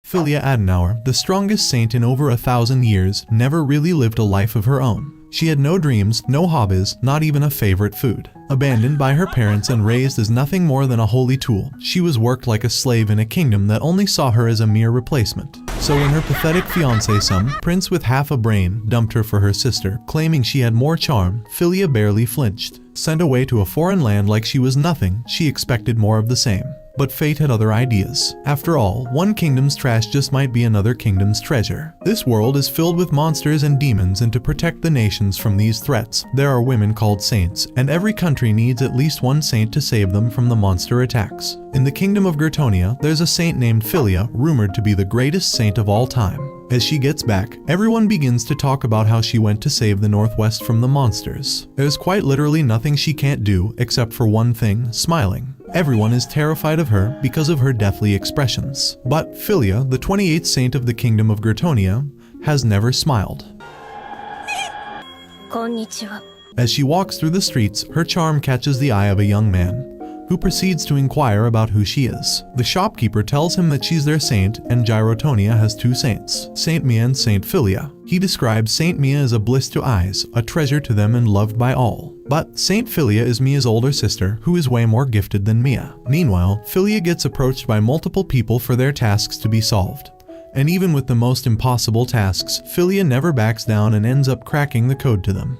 Filia Adenauer, the strongest saint in over 1,000 years, never really lived a life of her own. She had no dreams, no hobbies, not even a favorite food. Abandoned by her parents and raised as nothing more than a holy tool, she was worked like a slave in a kingdom that only saw her as a mere replacement. So when her pathetic fiancé, some prince with half a brain, dumped her for her sister, claiming she had more charm, Filia barely flinched. Sent away to a foreign land like she was nothing, she expected more of the same. But fate had other ideas. After all, one kingdom's trash just might be another kingdom's treasure. This world is filled with monsters and demons, and to protect the nations from these threats, there are women called saints, and every country needs at least one saint to save them from the monster attacks. In the kingdom of Gertonia, there's a saint named Filia, rumored to be the greatest saint of all time. As she gets back, everyone begins to talk about how she went to save the Northwest from the monsters. There's quite literally nothing she can't do, except for one thing: smiling. Everyone is terrified of her because of her deathly expressions. But Filia, the 28th saint of the kingdom of Gertonia, has never smiled. Konnichiwa. As she walks through the streets, her charm catches the eye of a young man, who proceeds to inquire about who she is. The shopkeeper tells him that she's their saint, and Gyrotonia has two saints, Saint Mia and Saint Filia. He describes Saint Mia as a bliss to eyes, a treasure to them and loved by all. But Saint Filia is Mia's older sister, who is way more gifted than Mia. Meanwhile, Filia gets approached by multiple people for their tasks to be solved. And even with the most impossible tasks, Filia never backs down and ends up cracking the code to them.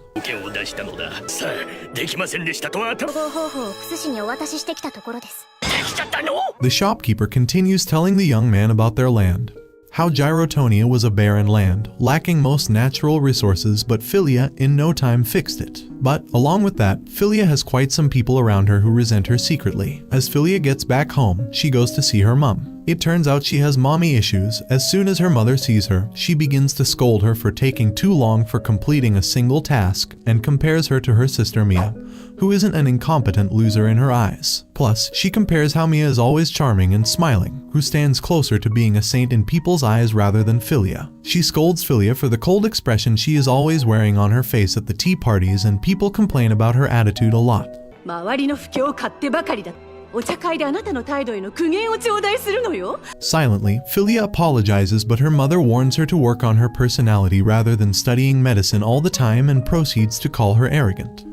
The shopkeeper continues telling the young man about their land. How Gyrotonia was a barren land, lacking most natural resources, but Filia in no time fixed it. But along with that, Filia has quite some people around her who resent her secretly. As Filia gets back home, she goes to see her mom. It turns out she has mommy issues. As soon as her mother sees her, she begins to scold her for taking too long for completing a single task and compares her to her sister Mia, who isn't an incompetent loser in her eyes. Plus, she compares how Mia is always charming and smiling, who stands closer to being a saint in people's eyes rather than Filia. She scolds Filia for the cold expression she is always wearing on her face at the tea parties, and people complain about her attitude a lot. Silently, Filia apologizes, but her mother warns her to work on her personality rather than studying medicine all the time, and proceeds to call her arrogant.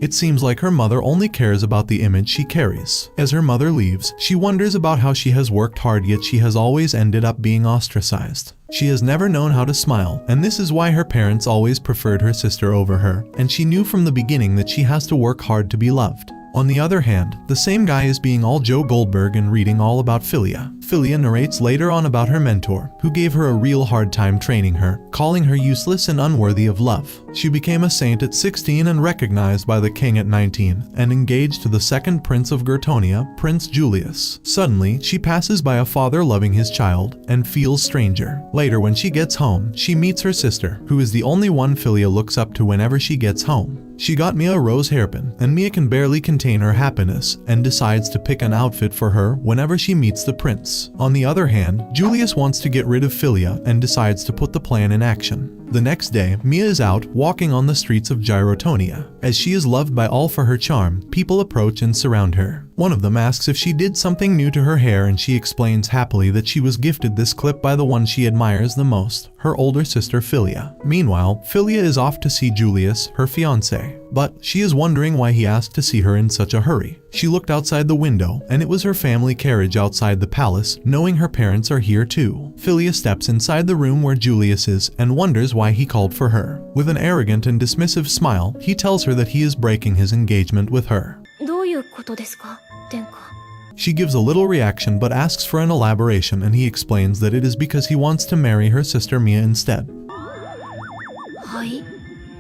It seems like her mother only cares about the image she carries. As her mother leaves, she wonders about how she has worked hard, yet she has always ended up being ostracized. She has never known how to smile, and this is why her parents always preferred her sister over her, and she knew from the beginning that she has to work hard to be loved. On the other hand, the same guy is being all Joe Goldberg and reading all about Filia. Filia narrates later on about her mentor, who gave her a real hard time training her, calling her useless and unworthy of love. She became a saint at 16 and recognized by the king at 19, and engaged to the second prince of Gertonia, Prince Julius. Suddenly, she passes by a father loving his child, and feels stranger. Later, when she gets home, she meets her sister, who is the only one Filia looks up to whenever she gets home. She got Mia a rose hairpin, and Mia can barely contain her happiness, and decides to pick an outfit for her whenever she meets the prince. On the other hand, Julius wants to get rid of Filia and decides to put the plan in action. The next day, Mia is out walking on the streets of Gyrotonia. As she is loved by all for her charm, people approach and surround her. One of them asks if she did something new to her hair, and she explains happily that she was gifted this clip by the one she admires the most, her older sister Filia. Meanwhile, Filia is off to see Julius, her fiancé. But she is wondering why he asked to see her in such a hurry. She looked outside the window, and it was her family carriage outside the palace, knowing her parents are here too. Filia steps inside the room where Julius is and wonders why he called for her. With an arrogant and dismissive smile, he tells her that he is breaking his engagement with her. She gives a little reaction but asks for an elaboration, and he explains that it is because he wants to marry her sister Mia instead.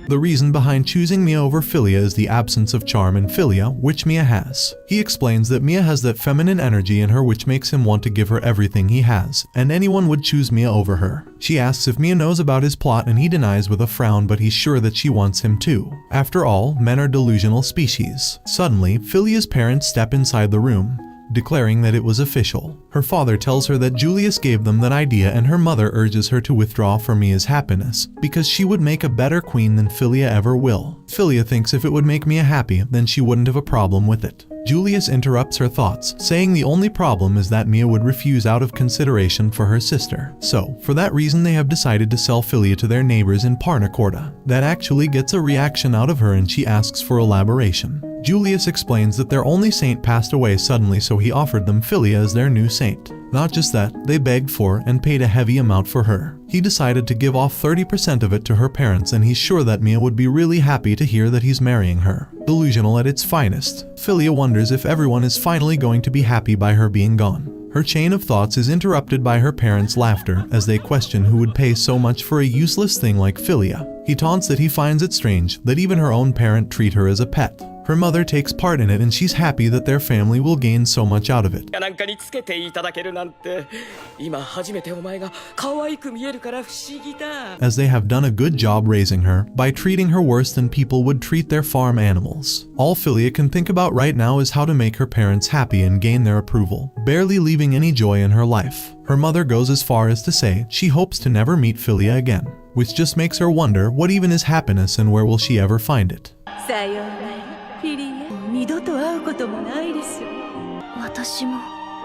The reason behind choosing Mia over Filia is the absence of charm in Filia, which Mia has. He explains that Mia has that feminine energy in her which makes him want to give her everything he has, and anyone would choose Mia over her. She asks if Mia knows about his plot, and he denies with a frown, but he's sure that she wants him too. After all, men are delusional species. Suddenly, Filia's parents step inside the room, declaring that it was official. Her father tells her that Julius gave them that idea, and her mother urges her to withdraw for Mia's happiness, because she would make a better queen than Filia ever will. Filia thinks if it would make Mia happy, then she wouldn't have a problem with it. Julius interrupts her thoughts, saying the only problem is that Mia would refuse out of consideration for her sister. So, for that reason they have decided to sell Philia to their neighbors in Parnacorda. That actually gets a reaction out of her and she asks for elaboration. Julius explains that their only saint passed away suddenly, so he offered them Philia as their new saint. Not just that, they begged for and paid a heavy amount for her. He decided to give off 30% of it to her parents, and he's sure that Mia would be really happy to hear that he's marrying her. Delusional at its finest, Philia wonders if everyone is finally going to be happy by her being gone. Her chain of thoughts is interrupted by her parents' laughter as they question who would pay so much for a useless thing like Philia. He taunts that he finds it strange that even her own parent treat her as a pet. Her mother takes part in it and she's happy that their family will gain so much out of it. As they have done a good job raising her by treating her worse than people would treat their farm animals. All Philia can think about right now is how to make her parents happy and gain their approval, barely leaving any joy in her life. Her mother goes as far as to say she hopes to never meet Philia again, which just makes her wonder what even is happiness and where will she ever find it.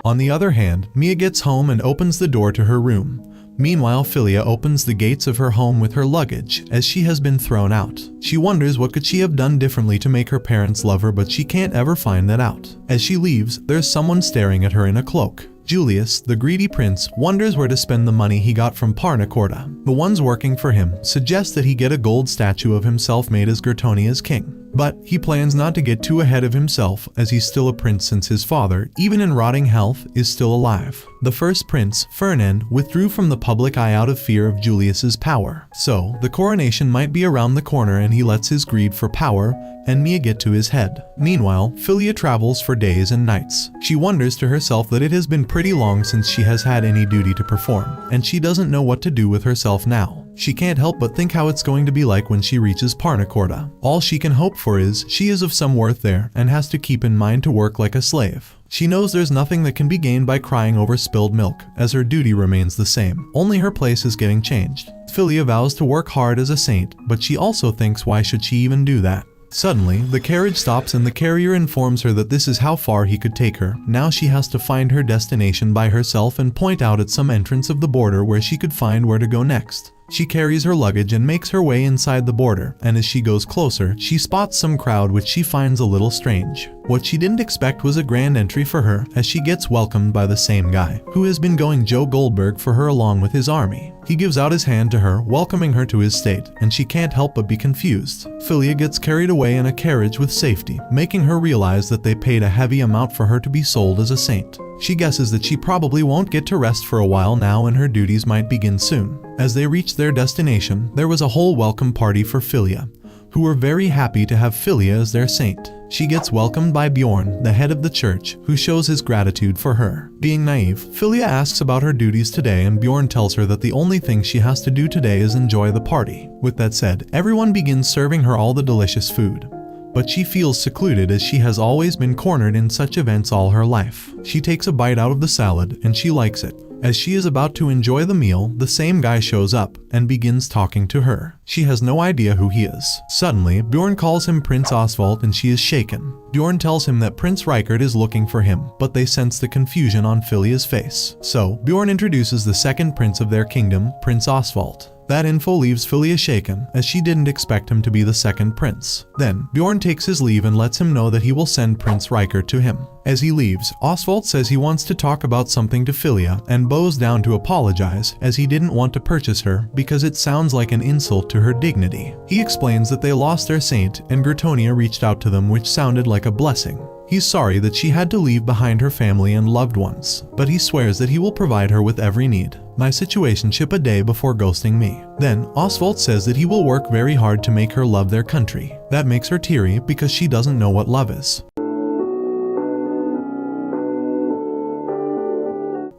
On the other hand, Mia gets home and opens the door to her room. Meanwhile, Philia opens the gates of her home with her luggage, as she has been thrown out. She wonders what could she have done differently to make her parents love her, but she can't ever find that out. As she leaves, there's someone staring at her in a cloak. Julius, the greedy prince, wonders where to spend the money he got from Parnacorda. The ones working for him suggest that he get a gold statue of himself made as Gertonia's king. But he plans not to get too ahead of himself, as he's still a prince since his father, even in rotting health, is still alive. The first prince, Ferdinand, withdrew from the public eye out of fear of Julius's power. So, the coronation might be around the corner and he lets his greed for power and Mia get to his head. Meanwhile, Philia travels for days and nights. She wonders to herself that it has been pretty long since she has had any duty to perform, and she doesn't know what to do with herself now. She can't help but think how it's going to be like when she reaches Parnacorda. All she can hope for is she is of some worth there and has to keep in mind to work like a slave. She knows there's nothing that can be gained by crying over spilled milk, as her duty remains the same. Only her place is getting changed. Philia vows to work hard as a saint, but she also thinks why should she even do that? Suddenly, the carriage stops and the carrier informs her that this is how far he could take her. Now she has to find her destination by herself and point out at some entrance of the border where she could find where to go next. She carries her luggage and makes her way inside the border, and as she goes closer, she spots some crowd which she finds a little strange. What she didn't expect was a grand entry for her, as she gets welcomed by the same guy, who has been going Joe Goldberg for her along with his army. He gives out his hand to her, welcoming her to his state, and she can't help but be confused. Philia gets carried away in a carriage with safety, making her realize that they paid a heavy amount for her to be sold as a saint. She guesses that she probably won't get to rest for a while now and her duties might begin soon. As they reach their destination, there was a whole welcome party for Philia, who were very happy to have Philia as their saint. She gets welcomed by Bjorn, the head of the church, who shows his gratitude for her. Being naive, Philia asks about her duties today and Bjorn tells her that the only thing she has to do today is enjoy the party. With that said, everyone begins serving her all the delicious food. But she feels secluded as she has always been cornered in such events all her life. She takes a bite out of the salad and she likes it. As she is about to enjoy the meal, the same guy shows up and begins talking to her. She has no idea who he is. Suddenly, Bjorn calls him Prince Oswald and she is shaken. Bjorn tells him that Prince Rikard is looking for him, but they sense the confusion on Philia's face. So, Bjorn introduces the second prince of their kingdom, Prince Oswald. That info leaves Philia shaken, as she didn't expect him to be the second prince. Then, Bjorn takes his leave and lets him know that he will send Prince Rikard to him. As he leaves, Oswald says he wants to talk about something to Philia and bows down to apologize, as he didn't want to purchase her because it sounds like an insult to her dignity. He explains that they lost their saint and Gertonia reached out to them, which sounded like a blessing. He's sorry that she had to leave behind her family and loved ones, but he swears that he will provide her with every need. My situationship a day before ghosting me. Then, Oswald says that he will work very hard to make her love their country. That makes her teary because she doesn't know what love is.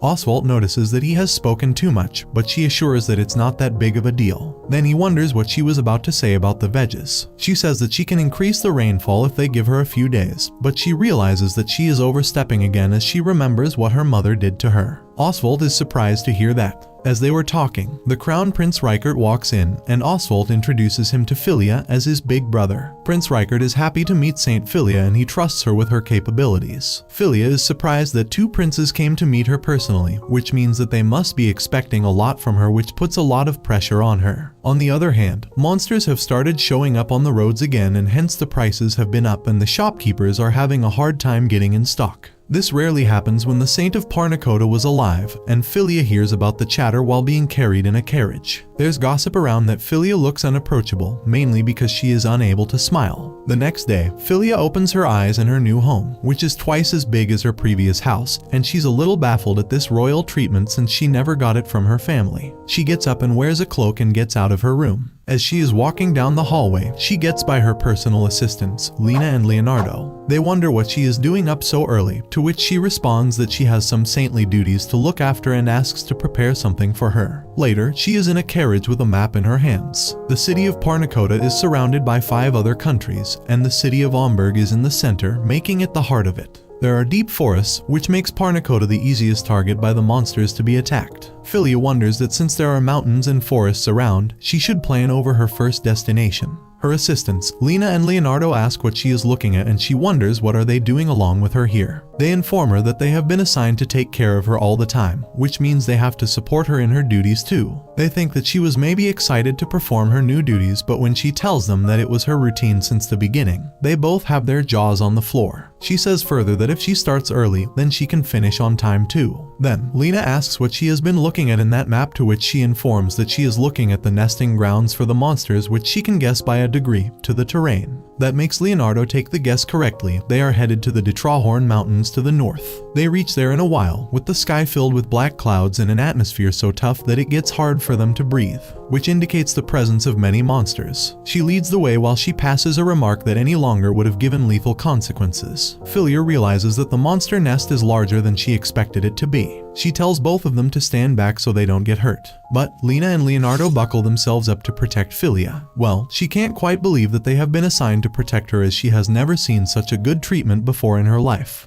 Oswald notices that he has spoken too much, but she assures that it's not that big of a deal. Then he wonders what she was about to say about the veggies. She says that she can increase the rainfall if they give her a few days, but she realizes that she is overstepping again as she remembers what her mother did to her. Oswald is surprised to hear that. As they were talking, the Crown Prince Reichert walks in, and Oswald introduces him to Philia as his big brother. Prince Reichert is happy to meet Saint Philia and he trusts her with her capabilities. Philia is surprised that two princes came to meet her personally, which means that they must be expecting a lot from her, which puts a lot of pressure on her. On the other hand, monsters have started showing up on the roads again, and hence the prices have been up and the shopkeepers are having a hard time getting in stock. This rarely happens when the Saint of Parnacoda was alive, and Philia hears about the chatter while being carried in a carriage. There's gossip around that Philia looks unapproachable, mainly because she is unable to smile. The next day, Philia opens her eyes in her new home, which is twice as big as her previous house, and she's a little baffled at this royal treatment since she never got it from her family. She gets up and wears a cloak and gets out of her room. As she is walking down the hallway, she gets by her personal assistants, Lena and Leonardo. They wonder what she is doing up so early, to which she responds that she has some saintly duties to look after and asks to prepare something for her. Later, she is in a carriage with a map in her hands. The city of Parnacoda is surrounded by 5 other countries, and the city of Omberg is in the center, making it the heart of it. There are deep forests, which makes Parnacoda the easiest target by the monsters to be attacked. Philia wonders that since there are mountains and forests around, she should plan over her first destination. Her assistants, Lena and Leonardo, ask what she is looking at, and she wonders what are they doing along with her here. They inform her that they have been assigned to take care of her all the time, which means they have to support her in her duties too. They think that she was maybe excited to perform her new duties, but when she tells them that it was her routine since the beginning, they both have their jaws on the floor. She says further that if she starts early, then she can finish on time too. Then, Lena asks what she has been looking at in that map, to which she informs that she is looking at the nesting grounds for the monsters, which she can guess by a degree to the terrain. That makes Leonardo take the guess correctly. They are headed to the Detrahorn Mountains to the north. They reach there in a while, with the sky filled with black clouds and an atmosphere so tough that it gets hard for them to breathe, which indicates the presence of many monsters. She leads the way while she passes a remark that any longer would have given lethal consequences. Philia realizes that the monster nest is larger than she expected it to be. She tells both of them to stand back so they don't get hurt. But Lena and Leonardo buckle themselves up to protect Philia. Well, she can't quite believe that they have been assigned to protect her, as she has never seen such a good treatment before in her life.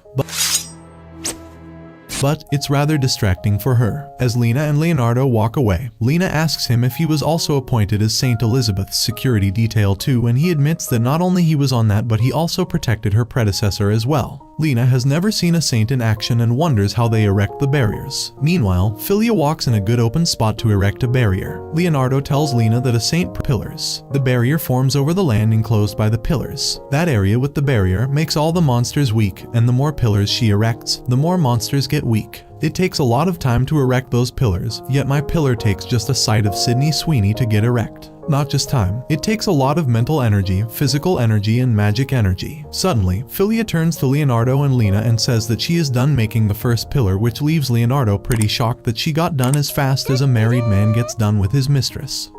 But it's rather distracting for her. As Lena and Leonardo walk away, Lena asks him if he was also appointed as St. Elizabeth's security detail too, and he admits that not only he was on that, but he also protected her predecessor as well. Lena has never seen a saint in action and wonders how they erect the barriers. Meanwhile, Philia walks in a good open spot to erect a barrier. Leonardo tells Lena that a saint pillars. The barrier forms over the land enclosed by the pillars. That area with the barrier makes all the monsters weak, and the more pillars she erects, the more monsters get weak. It takes a lot of time to erect those pillars, yet my pillar takes just a sight of Sydney Sweeney to get erect. Not just time, it takes a lot of mental energy, physical energy, and magic energy. Suddenly, Philia turns to Leonardo and Lena and says that she is done making the first pillar, which leaves Leonardo pretty shocked that she got done as fast as a married man gets done with his mistress.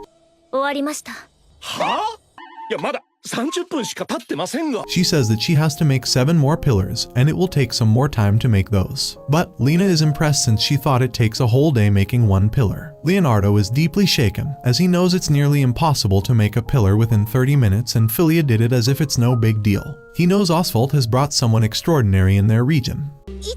終わりました。はあ？いや、まだ30分しか経ってませんが。 She says that she has to make 7 more pillars, and it will take some more time to make those. But Lena is impressed since she thought it takes a whole day making 1 pillar. Leonardo is deeply shaken, as he knows it's nearly impossible to make a pillar within 30 minutes, and Philia did it as if it's no big deal. He knows Oswald has brought someone extraordinary in their region. 1日1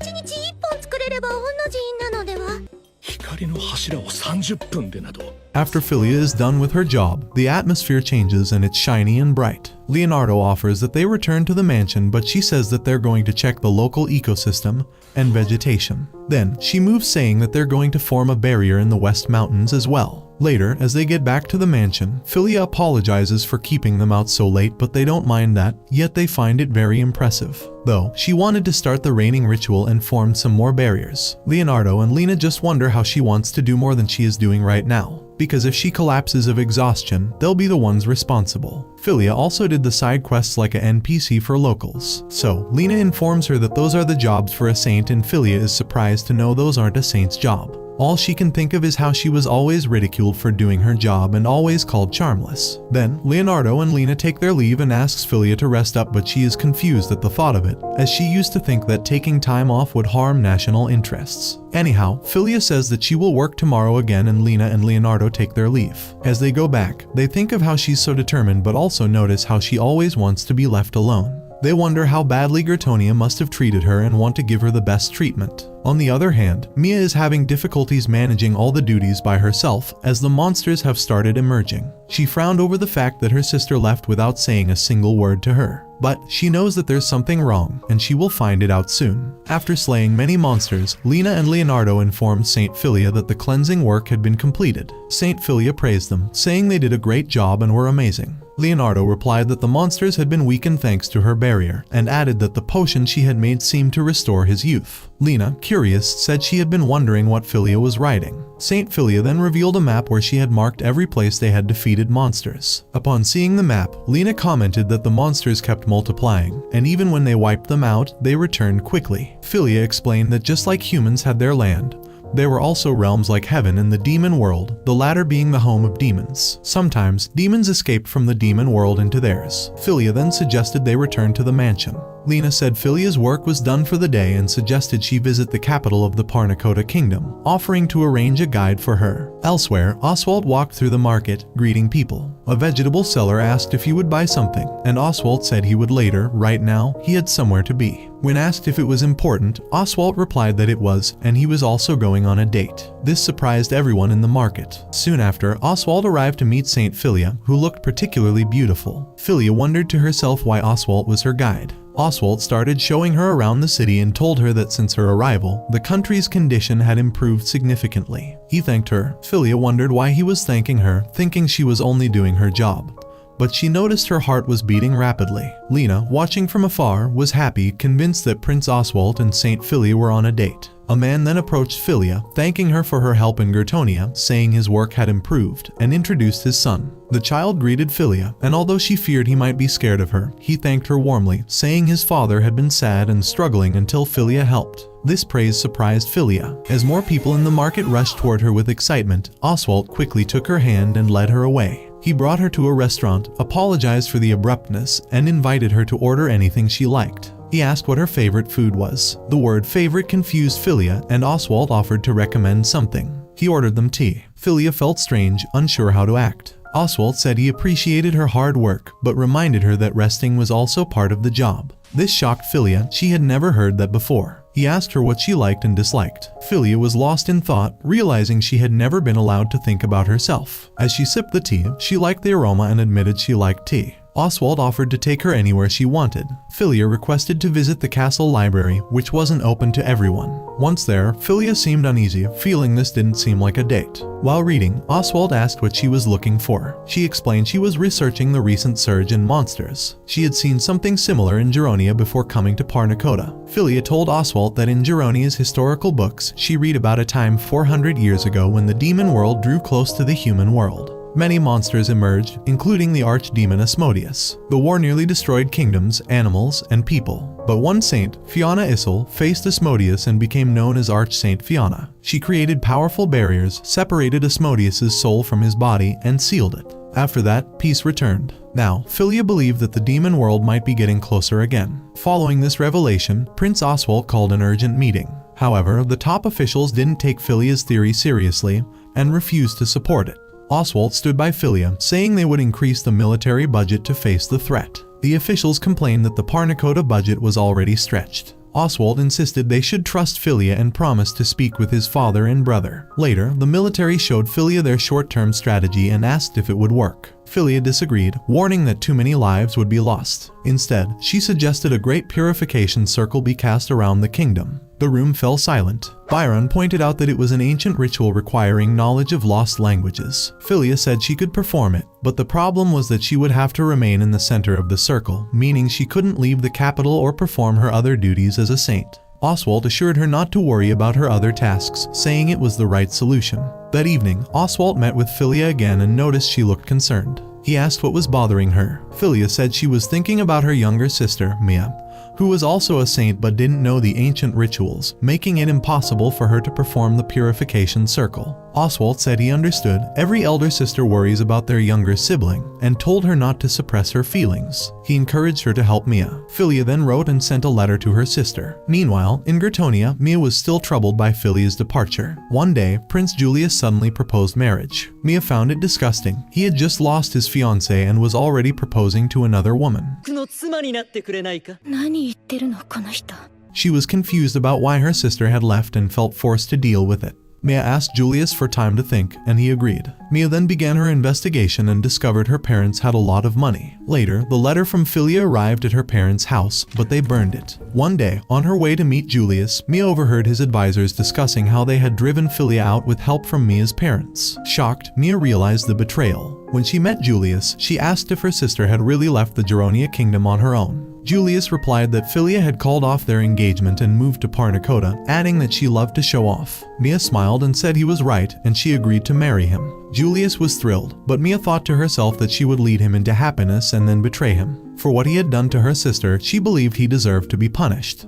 本作れれば御の字なのでは？光の柱を30分でなど。 After Philia is done with her job, the atmosphere changes and it's shiny and bright. Leonardo offers that they return to the mansion, but she says that they're going to check the local ecosystem and vegetation. Then, she moves, saying that they're going to form a barrier in the West Mountains as well. Later, as they get back to the mansion, Philia apologizes for keeping them out so late, but they don't mind that, yet they find it very impressive. Though, she wanted to start the raining ritual and formed some more barriers. Leonardo and Lena just wonder how she wants to do more than she is doing right now, because if she collapses of exhaustion, they'll be the ones responsible. Philia also did the side quests like an NPC for locals. So, Lena informs her that those are the jobs for a saint, and Philia is surprised to know those aren't a saint's job. All she can think of is how she was always ridiculed for doing her job and always called charmless. Then, Leonardo and Lena take their leave and asks Philia to rest up, but she is confused at the thought of it, as she used to think that taking time off would harm national interests. Anyhow, Philia says that she will work tomorrow again, and Lena and Leonardo take their leave. As they go back, they think of how she's so determined, but also notice how she always wants to be left alone. They wonder how badly Gratonia must have treated her and want to give her the best treatment. On the other hand, Mia is having difficulties managing all the duties by herself as the monsters have started emerging. She frowned over the fact that her sister left without saying a single word to her. But she knows that there's something wrong, and she will find it out soon. After slaying many monsters, Lena and Leonardo informed Saint Philia that the cleansing work had been completed. Saint Philia praised them, saying they did a great job and were amazing. Leonardo replied that the monsters had been weakened thanks to her barrier, and added that the potion she had made seemed to restore his youth. Lena, curious, said she had been wondering what Philia was writing. Saint Philia then revealed a map where she had marked every place they had defeated monsters. Upon seeing the map, Lena commented that the monsters kept multiplying, and even when they wiped them out, they returned quickly. Philia explained that just like humans had their land, there were also realms like heaven and the demon world, the latter being the home of demons. Sometimes, demons escaped from the demon world into theirs. Philia then suggested they return to the mansion. Lena said Philia's work was done for the day and suggested she visit the capital of the Parnacota kingdom, offering to arrange a guide for her. Elsewhere, Oswald walked through the market, greeting people. A vegetable seller asked if he would buy something, and Oswald said he would later. Right now, he had somewhere to be. When asked if it was important, Oswald replied that it was, and he was also going on a date. This surprised everyone in the market. Soon after, Oswald arrived to meet Saint Philia, who looked particularly beautiful. Philia wondered to herself why Oswald was her guide. Oswald started showing her around the city and told her that since her arrival, the country's condition had improved significantly. He thanked her. Philia wondered why he was thanking her, thinking she was only doing her job. But she noticed her heart was beating rapidly. Lena, watching from afar, was happy, convinced that Prince Oswald and Saint Philia were on a date. A man then approached Philia, thanking her for her help in Gratonia, saying his work had improved, and introduced his son. The child greeted Philia, and although she feared he might be scared of her, he thanked her warmly, saying his father had been sad and struggling until Philia helped. This praise surprised Philia. As more people in the market rushed toward her with excitement, Oswald quickly took her hand and led her away. He brought her to a restaurant, apologized for the abruptness, and invited her to order anything she liked. He asked what her favorite food was. The word favorite confused Philia, and Oswald offered to recommend something. He ordered them tea. Philia felt strange, unsure how to act. Oswald said he appreciated her hard work, but reminded her that resting was also part of the job. This shocked Philia. She had never heard that before. He asked her what she liked and disliked. Philia was lost in thought, realizing she had never been allowed to think about herself. As she sipped the tea, she liked the aroma and admitted she liked tea. Oswald offered to take her anywhere she wanted. Philia requested to visit the castle library, which wasn't open to everyone. Once there, Philia seemed uneasy, feeling this didn't seem like a date. While reading, Oswald asked what she was looking for. She explained she was researching the recent surge in monsters. She had seen something similar in Geronia before coming to Parnacota. Philia told Oswald that in Geronia's historical books, she read about a time 400 years ago when the demon world drew close to the human world. Many monsters emerged, including the archdemon Asmodeus. The war nearly destroyed kingdoms, animals, and people. But one saint, Fiona Issel, faced Asmodeus and became known as Arch-Saint Fiona. She created powerful barriers, separated Asmodeus's soul from his body, and sealed it. After that, peace returned. Now, Philia believed that the demon world might be getting closer again. Following this revelation, Prince Oswald called an urgent meeting. However, the top officials didn't take Philia's theory seriously and refused to support it. Oswald stood by Philia, saying they would increase the military budget to face the threat. The officials complained that the Parnacota budget was already stretched. Oswald insisted they should trust Philia and promised to speak with his father and brother. Later, the military showed Philia their short-term strategy and asked if it would work. Philia disagreed, warning that too many lives would be lost. Instead, she suggested a great purification circle be cast around the kingdom. The room fell silent. Byron pointed out that it was an ancient ritual requiring knowledge of lost languages. Philia said she could perform it, but the problem was that she would have to remain in the center of the circle, meaning she couldn't leave the capital or perform her other duties as a saint. Oswald assured her not to worry about her other tasks, saying it was the right solution. That evening, Oswald met with Philia again and noticed she looked concerned. He asked what was bothering her. Philia said she was thinking about her younger sister, Mia, who was also a saint but didn't know the ancient rituals, making it impossible for her to perform the purification circle. Oswald said he understood. Every elder sister worries about their younger sibling and told her not to suppress her feelings. He encouraged her to help Mia. Philia then wrote and sent a letter to her sister. Meanwhile, in Gritonia, Mia was still troubled by Philia's departure. One day, Prince Julius suddenly proposed marriage. Mia found it disgusting. He had just lost his fiancée and was already proposing to another woman. の妻になってくれないか? 何言ってるのこの人? She was confused about why her sister had left and felt forced to deal with it. Mia asked Julius for time to think, and he agreed. Mia then began her investigation and discovered her parents had a lot of money. Later, the letter from Philia arrived at her parents' house, but they burned it. One day, on her way to meet Julius, Mia overheard his advisors discussing how they had driven Philia out with help from Mia's parents. Shocked, Mia realized the betrayal. When she met Julius, she asked if her sister had really left the Geronia kingdom on her own. Julius replied that Philia had called off their engagement and moved to Parnacoda, adding that she loved to show off. Mia smiled and said he was right, and she agreed to marry him. Julius was thrilled, but Mia thought to herself that she would lead him into happiness and then betray him. For what he had done to her sister, she believed he deserved to be punished.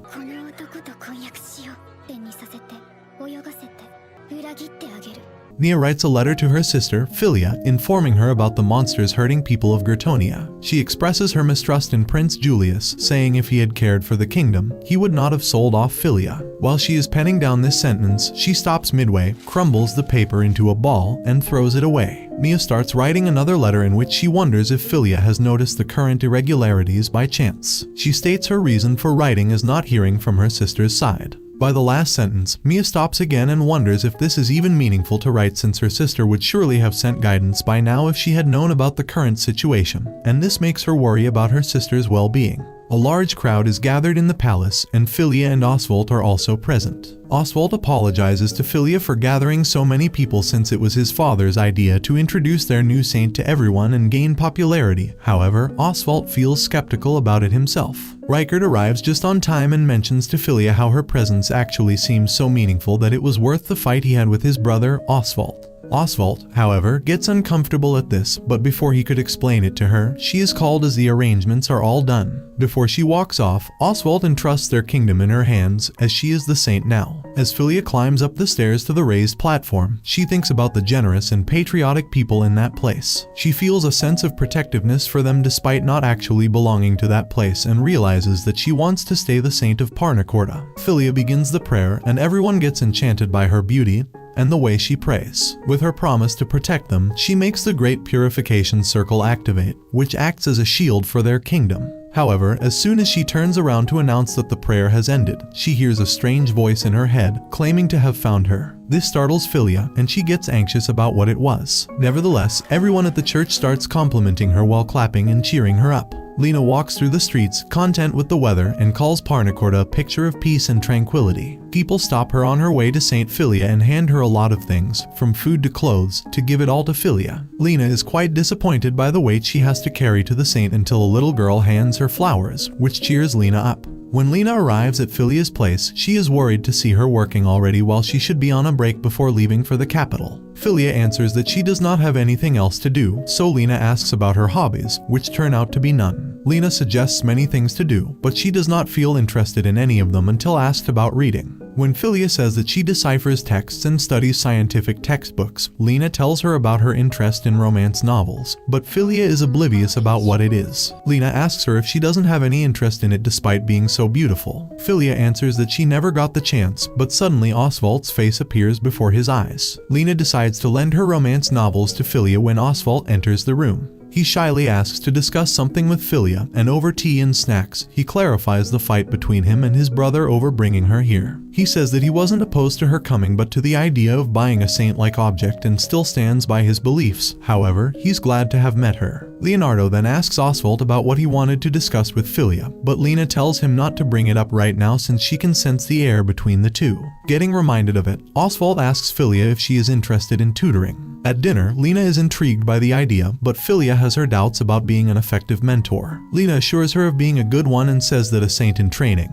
Mia writes a letter to her sister, Philia, informing her about the monsters hurting people of Gritonia. She expresses her mistrust in Prince Julius, saying if he had cared for the kingdom, he would not have sold off Philia. While she is penning down this sentence, she stops midway, crumbles the paper into a ball, and throws it away. Mia starts writing another letter in which she wonders if Philia has noticed the current irregularities by chance. She states her reason for writing is not hearing from her sister's side. By the last sentence, Mia stops again and wonders if this is even meaningful to write, since her sister would surely have sent guidance by now if she had known about the current situation, and this makes her worry about her sister's well-being. A large crowd is gathered in the palace, and Philia and Oswald are also present. Oswald apologizes to Philia for gathering so many people, since it was his father's idea to introduce their new saint to everyone and gain popularity. However, Oswald feels skeptical about it himself. Reichert arrives just on time and mentions to Philia how her presence actually seems so meaningful that it was worth the fight he had with his brother, Oswald. Oswald, however, gets uncomfortable at this, but before he could explain it to her, she is called as the arrangements are all done. Before she walks off, Oswald entrusts their kingdom in her hands, as she is the saint now. As Philia climbs up the stairs to the raised platform, she thinks about the generous and patriotic people in that place. She feels a sense of protectiveness for them despite not actually belonging to that place, and realizes that she wants to stay the saint of Parnacoda. Philia begins the prayer, and everyone gets enchanted by her beauty and the way she prays. With her promise to protect them, she makes the Great Purification Circle activate, which acts as a shield for their kingdom. However, as soon as she turns around to announce that the prayer has ended, she hears a strange voice in her head, claiming to have found her. This startles Philia, and she gets anxious about what it was. Nevertheless, everyone at the church starts complimenting her while clapping and cheering her up. Lena walks through the streets, content with the weather, and calls Parnacoda a picture of peace and tranquility. People stop her on her way to St. Philia and hand her a lot of things, from food to clothes, to give it all to Philia. Lena is quite disappointed by the weight she has to carry to the saint until a little girl hands her flowers, which cheers Lena up. When Lena arrives at Philia's place, she is worried to see her working already while she should be on a break before leaving for the capital. Philia answers that she does not have anything else to do, so Lena asks about her hobbies, which turn out to be none. Lena suggests many things to do, but she does not feel interested in any of them until asked about reading. When Philia says that she deciphers texts and studies scientific textbooks, Lena tells her about her interest in romance novels, but Philia is oblivious about what it is. Lena asks her if she doesn't have any interest in it despite being so beautiful. Philia answers that she never got the chance, but suddenly Oswald's face appears before his eyes. Lena decides to lend her romance novels to Philia when Oswald enters the room. He shyly asks to discuss something with Philia, and over tea and snacks, he clarifies the fight between him and his brother over bringing her here. He says that he wasn't opposed to her coming but to the idea of buying a saint-like object and still stands by his beliefs. However, he's glad to have met her. Leonardo then asks Oswald about what he wanted to discuss with Philia, but Lena tells him not to bring it up right now since she can sense the air between the two. Getting reminded of it, Oswald asks Philia if she is interested in tutoring. At dinner, Lena is intrigued by the idea, but Philia has her doubts about being an effective mentor. Lena assures her of being a good one and says that a saint in training,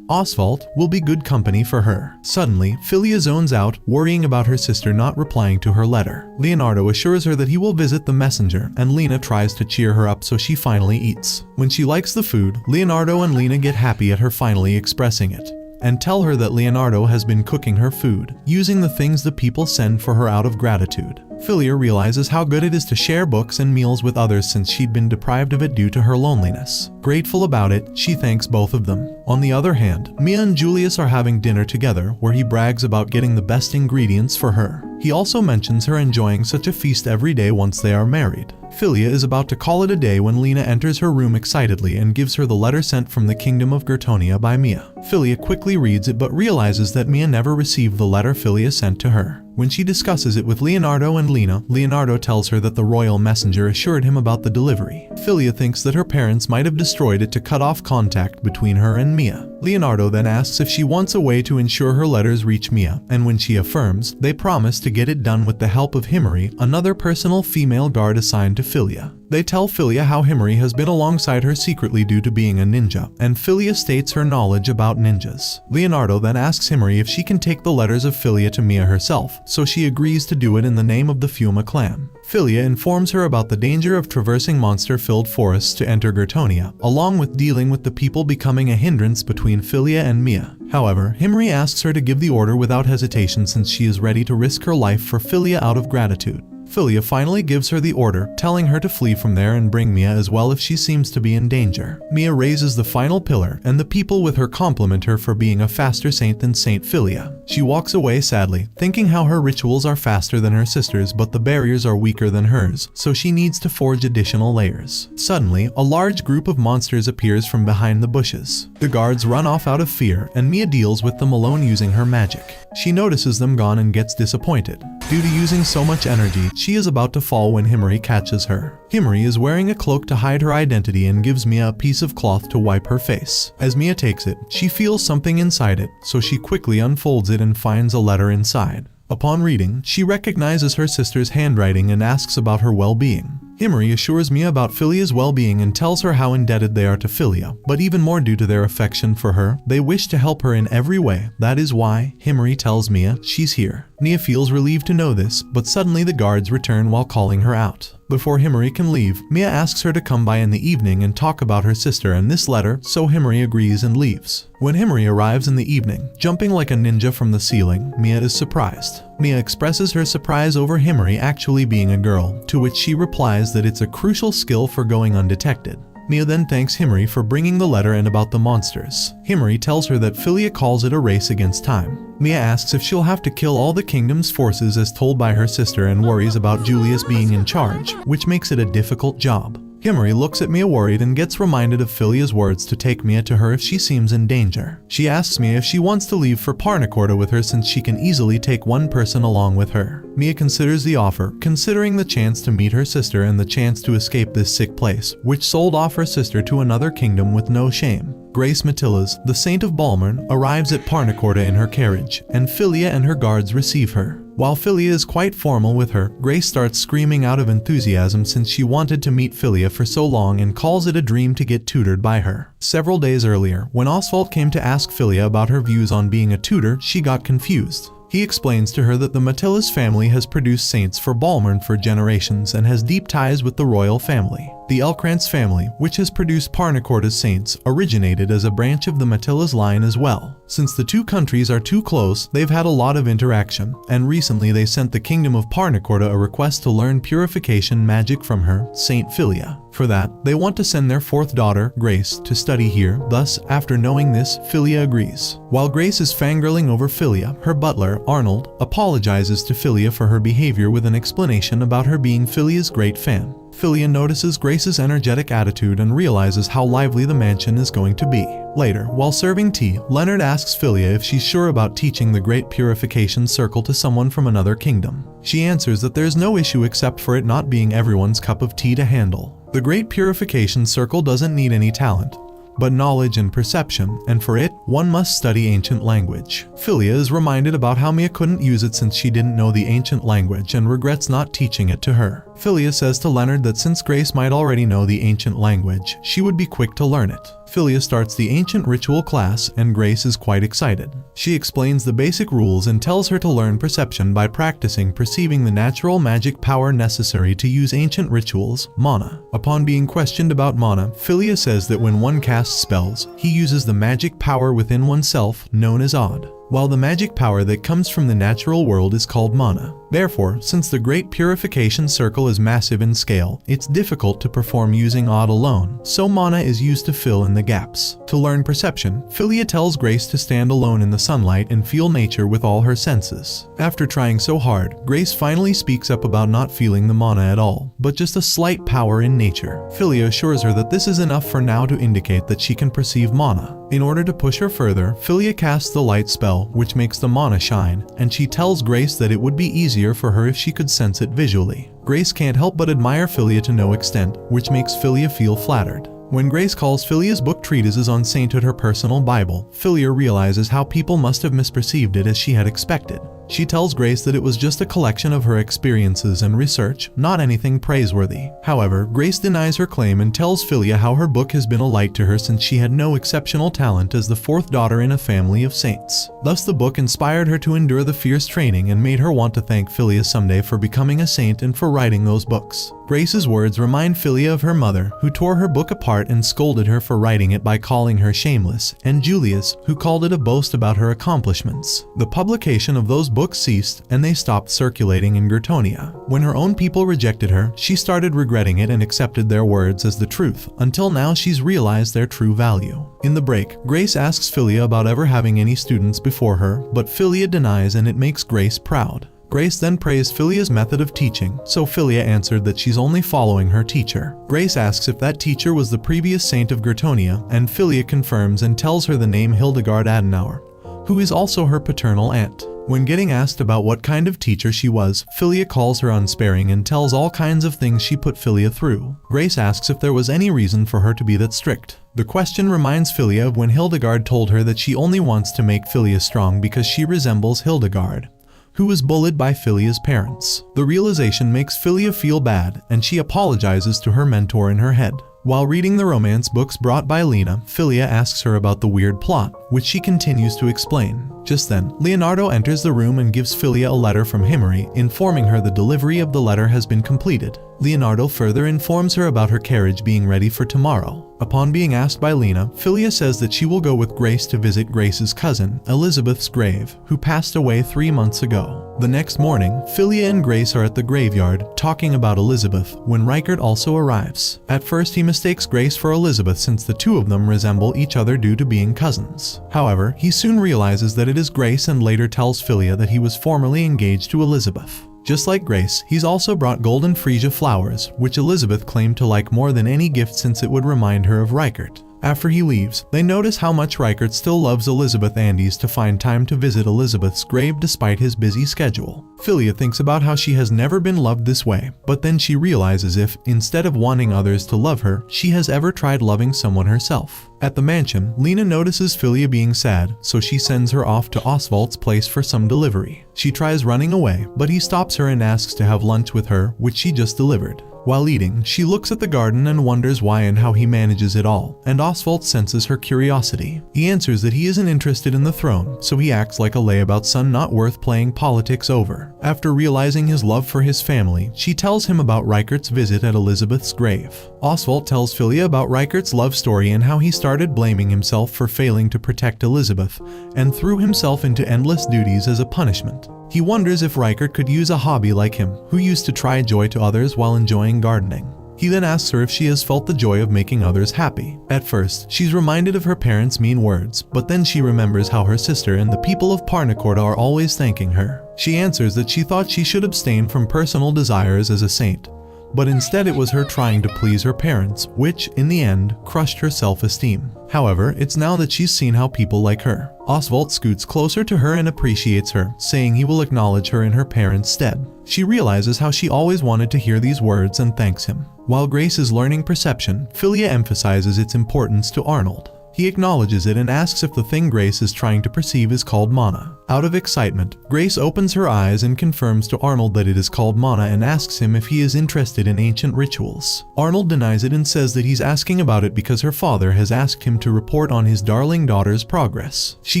Oswald, will be good company for her. Suddenly, Philia zones out, worrying about her sister not replying to her letter. Leonardo assures her that he will visit the messenger, and Lena tries to cheer her up so she finally eats. When she likes the food, Leonardo and Lena get happy at her finally expressing it. and tell her that Leonardo has been cooking her food, using the things the people send for her out of gratitude. Filia realizes how good it is to share books and meals with others since she'd been deprived of it due to her loneliness. Grateful about it, she thanks both of them. On the other hand, Mia and Julius are having dinner together where he brags about getting the best ingredients for her. He also mentions her enjoying such a feast every day once they are married. Filia is about to call it a day when Lena enters her room excitedly and gives her the letter sent from the kingdom of Gertonia by Mia. Filia quickly reads it but realizes that Mia never received the letter Filia sent to her. When she discusses it with Leonardo and Lena, Leonardo tells her that the royal messenger assured him about the delivery. Filia thinks that her parents might have destroyed it to cut off contact between her and Mia. Leonardo then asks if she wants a way to ensure her letters reach Mia, and when she affirms, they promise to get it done with the help of Himari, another personal female guard assigned to Filia. They tell Filia how Himari has been alongside her secretly due to being a ninja, and Filia states her knowledge about ninjas. Leonardo then asks Himari if she can take the letters of Filia to Mia herself, so she agrees to do it in the name of the Fiuma clan. Filia informs her about the danger of traversing monster-filled forests to enter Gertonia, along with dealing with the people becoming a hindrance between Filia and Mia. However, Himari asks her to give the order without hesitation since she is ready to risk her life for Filia out of gratitude. Filia finally gives her the order, telling her to flee from there and bring Mia as well if she seems to be in danger. Mia raises the final pillar, and the people with her compliment her for being a faster saint than Saint Filia. She walks away sadly, thinking how her rituals are faster than her sister's but the barriers are weaker than hers, so she needs to forge additional layers. Suddenly, a large group of monsters appears from behind the bushes. The guards run off out of fear, and Mia deals with them alone using her magic. She notices them gone and gets disappointed. Due to using so much energy, she is about to fall when Himari catches her. Himari is wearing a cloak to hide her identity and gives Mia a piece of cloth to wipe her face. As Mia takes it, she feels something inside it, so she quickly unfolds it and finds a letter inside. Upon reading, she recognizes her sister's handwriting and asks about her well-being. Himari assures Mia about Filia's well-being and tells her how indebted they are to Filia, but even more due to their affection for her, they wish to help her in every way. That is why Himari tells Mia she's here. Mia feels relieved to know this, but suddenly the guards return while calling her out. Before Himari can leave, Mia asks her to come by in the evening and talk about her sister and this letter, so Himari agrees and leaves. When Himari arrives in the evening, jumping like a ninja from the ceiling, Mia is surprised. Mia expresses her surprise over Himari actually being a girl, to which she replies that it's a crucial skill for going undetected. Mia then thanks Himari for bringing the letter and about the monsters. Himari tells her that Filia calls it a race against time. Mia asks if she'll have to kill all the kingdom's forces as told by her sister and worries about Julius being in charge, which makes it a difficult job. Himari looks at Mia worried and gets reminded of Filia's words to take Mia to her if she seems in danger. She asks Mia if she wants to leave for Parnacorda with her since she can easily take one person along with her. Mia considers the offer, considering the chance to meet her sister and the chance to escape this sick place, which sold off her sister to another kingdom with no shame. Grace Matillas, the Saint of Balmern, arrives at Parnacorda in her carriage, and Filia and her guards receive her. While Filia is quite formal with her, Grace starts screaming out of enthusiasm since she wanted to meet Filia for so long and calls it a dream to get tutored by her. Several days earlier, when Oswald came to ask Filia about her views on being a tutor, she got confused. He explains to her that the Matillas family has produced saints for Balmern for generations and has deep ties with the royal family. The Elkrantz family, which has produced Parnacorda's saints, originated as a branch of the Matillas line as well. Since the two countries are too close, they've had a lot of interaction, and recently they sent the kingdom of Parnacorda a request to learn purification magic from her, Saint Filia. For that, they want to send their fourth daughter, Grace, to study here. Thus, after knowing this, Filia agrees. While Grace is fangirling over Filia, her butler, Arnold, apologizes to Filia for her behavior with an explanation about her being Filia's great fan. Filia notices Grace's energetic attitude and realizes how lively the mansion is going to be. Later, while serving tea, Leonard asks Filia if she's sure about teaching the Great Purification Circle to someone from another kingdom. She answers that there's no issue except for it not being everyone's cup of tea to handle. The Great Purification Circle doesn't need any talent, but knowledge and perception, and for it, one must study ancient language. Filia is reminded about how Mia couldn't use it since she didn't know the ancient language and regrets not teaching it to her. Philia says to Leonard that since Grace might already know the ancient language, she would be quick to learn it. Philia starts the ancient ritual class and Grace is quite excited. She explains the basic rules and tells her to learn perception by practicing perceiving the natural magic power necessary to use ancient rituals, mana. Upon being questioned about mana, Philia says that when one casts spells, he uses the magic power within oneself, known as odd, while the magic power that comes from the natural world is called mana. Therefore, since the Great Purification Circle is massive in scale, it's difficult to perform using odd alone, so mana is used to fill in the gaps. To learn perception, Philia tells Grace to stand alone in the sunlight and feel nature with all her senses. After trying so hard, Grace finally speaks up about not feeling the mana at all, but just a slight power in nature. Philia assures her that this is enough for now to indicate that she can perceive mana. In order to push her further, Philia casts the light spell, which makes the mana shine, and she tells Grace that it would be easier for her if she could sense it visually. Grace can't help but admire Philia to no extent, which makes Philia feel flattered. When Grace calls Philia's book treatises on sainthood her personal Bible, Philia realizes how people must have misperceived it as she had expected. She tells Grace that it was just a collection of her experiences and research, not anything praiseworthy. However, Grace denies her claim and tells Philia how her book has been a light to her since she had no exceptional talent as the fourth daughter in a family of saints. Thus the book inspired her to endure the fierce training and made her want to thank Philia someday for becoming a saint and for writing those books. Grace's words remind Philia of her mother, who tore her book apart and scolded her for writing it by calling her shameless, and Julius, who called it a boast about her accomplishments. The publication of those books ceased, and they stopped circulating in Gretonia. When her own people rejected her, she started regretting it and accepted their words as the truth, until now she's realized their true value. In the break, Grace asks Philia about ever having any students before her, but Philia denies and it makes Grace proud. Grace then praised Philia's method of teaching, so Philia answered that she's only following her teacher. Grace asks if that teacher was the previous saint of Gretonia, and Philia confirms and tells her the name Hildegard Adenauer, who is also her paternal aunt. When getting asked about what kind of teacher she was, Philia calls her unsparing and tells all kinds of things she put Philia through. Grace asks if there was any reason for her to be that strict. The question reminds Philia of when Hildegard told her that she only wants to make Philia strong because she resembles Hildegard, who was bullied by Philia's parents. The realization makes Philia feel bad, and she apologizes to her mentor in her head. While reading the romance books brought by Lena, Philia asks her about the weird plot, which she continues to explain. Just then, Leonardo enters the room and gives Philia a letter from Himary, informing her the delivery of the letter has been completed. Leonardo further informs her about her carriage being ready for tomorrow. Upon being asked by Lena, Philia says that she will go with Grace to visit Grace's cousin, Elizabeth's grave, who passed away 3 months ago. The next morning, Philia and Grace are at the graveyard, talking about Elizabeth, when Reichert also arrives. At first he mistakes Grace for Elizabeth since the two of them resemble each other due to being cousins. However, he soon realizes that it is Grace and later tells Philia that he was formerly engaged to Elizabeth. Just like Grace, he's also brought golden freesia flowers, which Elizabeth claimed to like more than any gift since it would remind her of Reichert. After he leaves, they notice how much Reichert still loves Elizabeth Andes to find time to visit Elizabeth's grave despite his busy schedule. Philia thinks about how she has never been loved this way, but then she realizes if, instead of wanting others to love her, she has ever tried loving someone herself. At the mansion, Lena notices Philia being sad, so she sends her off to Oswald's place for some delivery. She tries running away, but he stops her and asks to have lunch with her, which she just delivered. While eating, she looks at the garden and wonders why and how he manages it all, and Oswald senses her curiosity. He answers that he isn't interested in the throne, so he acts like a layabout son not worth playing politics over. After realizing his love for his family, she tells him about Reichert's visit at Elizabeth's grave. Oswald tells Philia about Reichert's love story and how he started blaming himself for failing to protect Elizabeth, and threw himself into endless duties as a punishment. He wonders if Reichert could use a hobby like him, who used to try joy to others while enjoying gardening. He then asks her if she has felt the joy of making others happy. At first, she's reminded of her parents' mean words, but then she remembers how her sister and the people of Parnacorda are always thanking her. She answers that she thought she should abstain from personal desires as a saint, but instead it was her trying to please her parents, which, in the end, crushed her self-esteem. However, it's now that she's seen how people like her. Oswald scoots closer to her and appreciates her, saying he will acknowledge her in her parents' stead. She realizes how she always wanted to hear these words and thanks him. While Grace is learning perception, Philia emphasizes its importance to Arnold. He acknowledges it and asks if the thing Grace is trying to perceive is called mana. Out of excitement, Grace opens her eyes and confirms to Arnold that it is called mana and asks him if he is interested in ancient rituals. Arnold denies it and says that he's asking about it because her father has asked him to report on his darling daughter's progress. She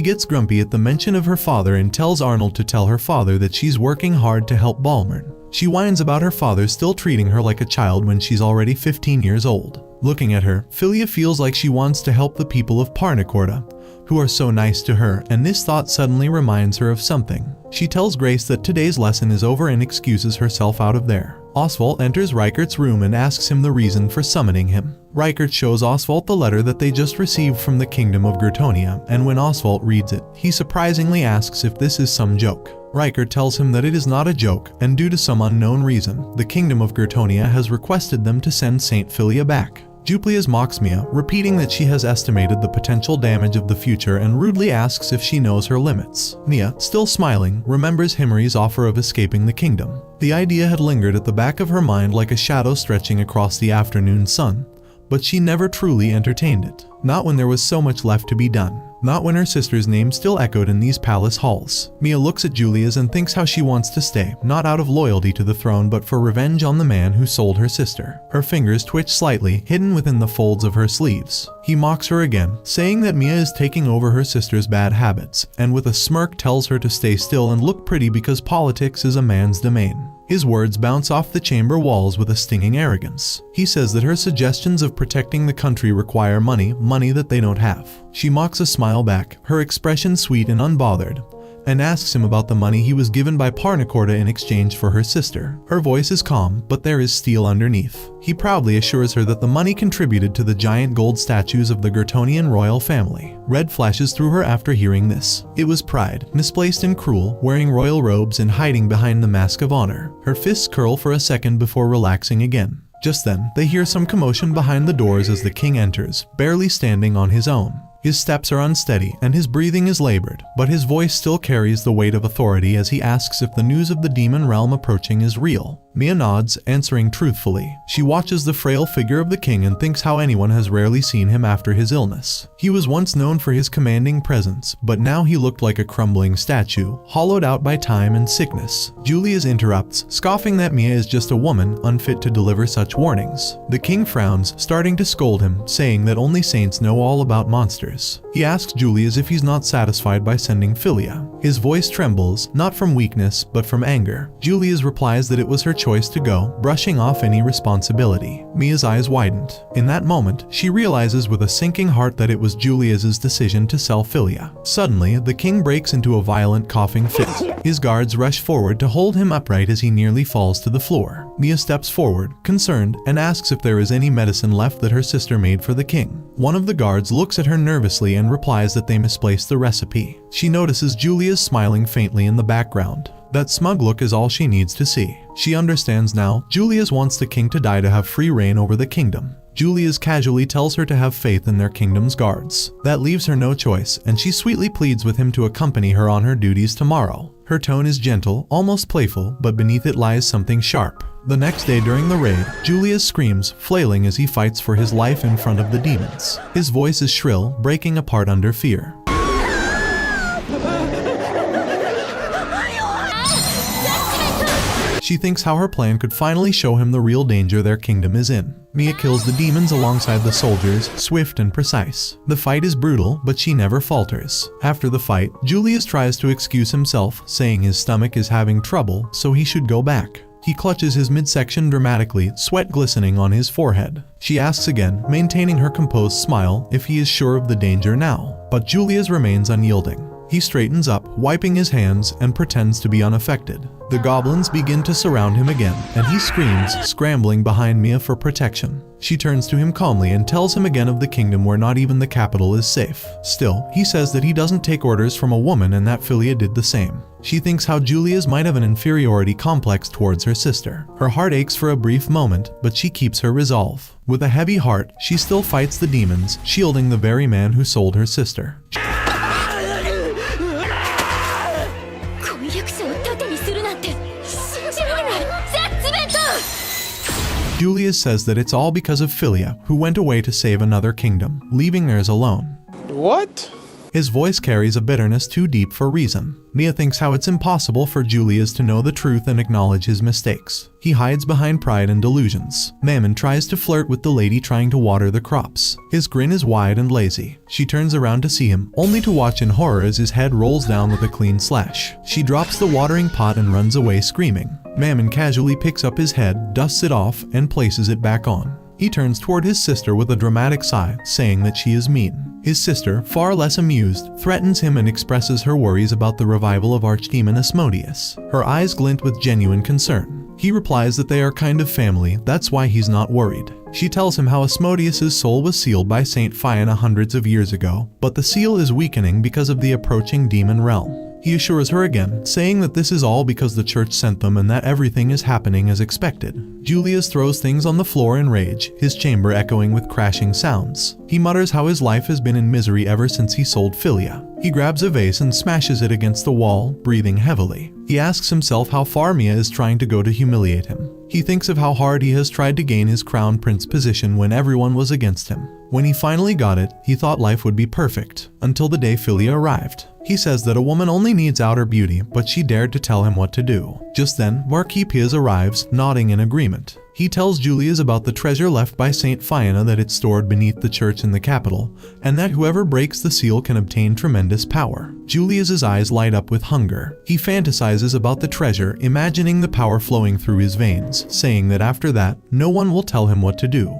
gets grumpy at the mention of her father and tells Arnold to tell her father that she's working hard to help Balmern. She whines about her father still treating her like a child when she's already 15 years old. Looking at her, Philia feels like she wants to help the people of Parnacorda, who are so nice to her, and this thought suddenly reminds her of something. She tells Grace that today's lesson is over and excuses herself out of there. Oswald enters Reichert's room and asks him the reason for summoning him. Reichert shows Oswald the letter that they just received from the Kingdom of Gertonia, and when Oswald reads it, he surprisingly asks if this is some joke. Reichert tells him that it is not a joke, and due to some unknown reason, the Kingdom of Gertonia has requested them to send Saint Philia back. Julius mocks Mia, repeating that she has estimated the potential damage of the future and rudely asks if she knows her limits. Mia, still smiling, remembers Himri's offer of escaping the kingdom. The idea had lingered at the back of her mind like a shadow stretching across the afternoon sun, but she never truly entertained it. Not when there was so much left to be done. Not when her sister's name still echoed in these palace halls. Mia looks at Julius and thinks how she wants to stay, not out of loyalty to the throne but for revenge on the man who sold her sister. Her fingers twitch slightly, hidden within the folds of her sleeves. He mocks her again, saying that Mia is taking over her sister's bad habits, and with a smirk tells her to stay still and look pretty because politics is a man's domain. His words bounce off the chamber walls with a stinging arrogance. He says that her suggestions of protecting the country require money that they don't have. She mocks a smile back, her expression sweet and unbothered, and asks him about the money he was given by Parnacorda in exchange for her sister. Her voice is calm, but there is steel underneath. He proudly assures her that the money contributed to the giant gold statues of the Gertonian royal family. Red flashes through her after hearing this. It was pride, misplaced and cruel, wearing royal robes and hiding behind the mask of honor. Her fists curl for a second before relaxing again. Just then, they hear some commotion behind the doors as the king enters, barely standing on his own. His steps are unsteady and his breathing is labored, but his voice still carries the weight of authority as he asks if the news of the demon realm approaching is real. Mia nods, answering truthfully. She watches the frail figure of the king and thinks how anyone has rarely seen him after his illness. He was once known for his commanding presence, but now he looked like a crumbling statue, hollowed out by time and sickness. Julius interrupts, scoffing that Mia is just a woman, unfit to deliver such warnings. The king frowns, starting to scold him, saying that only saints know all about monsters. He asks Julius if he's not satisfied by sending Philia. His voice trembles, not from weakness, but from anger. Julius replies that it was her choice to go, brushing off any responsibility. Mia's eyes widened. In that moment, she realizes with a sinking heart that it was Julius's decision to sell Philia. Suddenly, the king breaks into a violent coughing fit. His guards rush forward to hold him upright as he nearly falls to the floor. Mia steps forward, concerned, and asks if there is any medicine left that her sister made for the king. One of the guards looks at her nervously and replies that they misplaced the recipe. She notices Julius smiling faintly in the background. That smug look is all she needs to see. She understands now, Julius wants the king to die to have free reign over the kingdom. Julius casually tells her to have faith in their kingdom's guards. That leaves her no choice, and she sweetly pleads with him to accompany her on her duties tomorrow. Her tone is gentle, almost playful, but beneath it lies something sharp. The next day during the raid, Julius screams, flailing as he fights for his life in front of the demons. His voice is shrill, breaking apart under fear. She thinks how her plan could finally show him the real danger their kingdom is in. Mia kills the demons alongside the soldiers, swift and precise. The fight is brutal, but she never falters. After the fight, Julius tries to excuse himself, saying his stomach is having trouble, so he should go back. He clutches his midsection dramatically, sweat glistening on his forehead. She asks again, maintaining her composed smile, if he is sure of the danger now. But Julius remains unyielding. He straightens up, wiping his hands, and pretends to be unaffected. The goblins begin to surround him again, and he screams, scrambling behind Mia for protection. She turns to him calmly and tells him again of the kingdom where not even the capital is safe. Still, he says that he doesn't take orders from a woman and that Philia did the same. She thinks how Julius might have an inferiority complex towards her sister. Her heart aches for a brief moment, but she keeps her resolve. With a heavy heart, she still fights the demons, shielding the very man who sold her sister. Julius says that it's all because of Philia, who went away to save another kingdom, leaving theirs alone. What? His voice carries a bitterness too deep for reason. Mia thinks how it's impossible for Julius to know the truth and acknowledge his mistakes. He hides behind pride and delusions. Mammon tries to flirt with the lady trying to water the crops. His grin is wide and lazy. She turns around to see him, only to watch in horror as his head rolls down with a clean slash. She drops the watering pot and runs away screaming. Mammon casually picks up his head, dusts it off, and places it back on. He turns toward his sister with a dramatic sigh, saying that she is mean. His sister, far less amused, threatens him and expresses her worries about the revival of Archdemon Asmodeus. Her eyes glint with genuine concern. He replies that they are kind of family, that's why he's not worried. She tells him how Asmodeus' soul was sealed by Saint Fianna hundreds of years ago, but the seal is weakening because of the approaching demon realm. He assures her again, saying that this is all because the church sent them and that everything is happening as expected. Julius throws things on the floor in rage, his chamber echoing with crashing sounds. He mutters how his life has been in misery ever since he sold Philia. He grabs a vase and smashes it against the wall, breathing heavily. He asks himself how far Mia is trying to go to humiliate him. He thinks of how hard he has tried to gain his crown prince position when everyone was against him. When he finally got it, he thought life would be perfect, until the day Philia arrived. He says that a woman only needs outer beauty, but she dared to tell him what to do. Just then, Marquis Piaz arrives, nodding in agreement. He tells Julius about the treasure left by Saint Fianna, that it's stored beneath the church in the capital, and that whoever breaks the seal can obtain tremendous power. Julius's eyes light up with hunger. He fantasizes about the treasure, imagining the power flowing through his veins, saying that after that, no one will tell him what to do.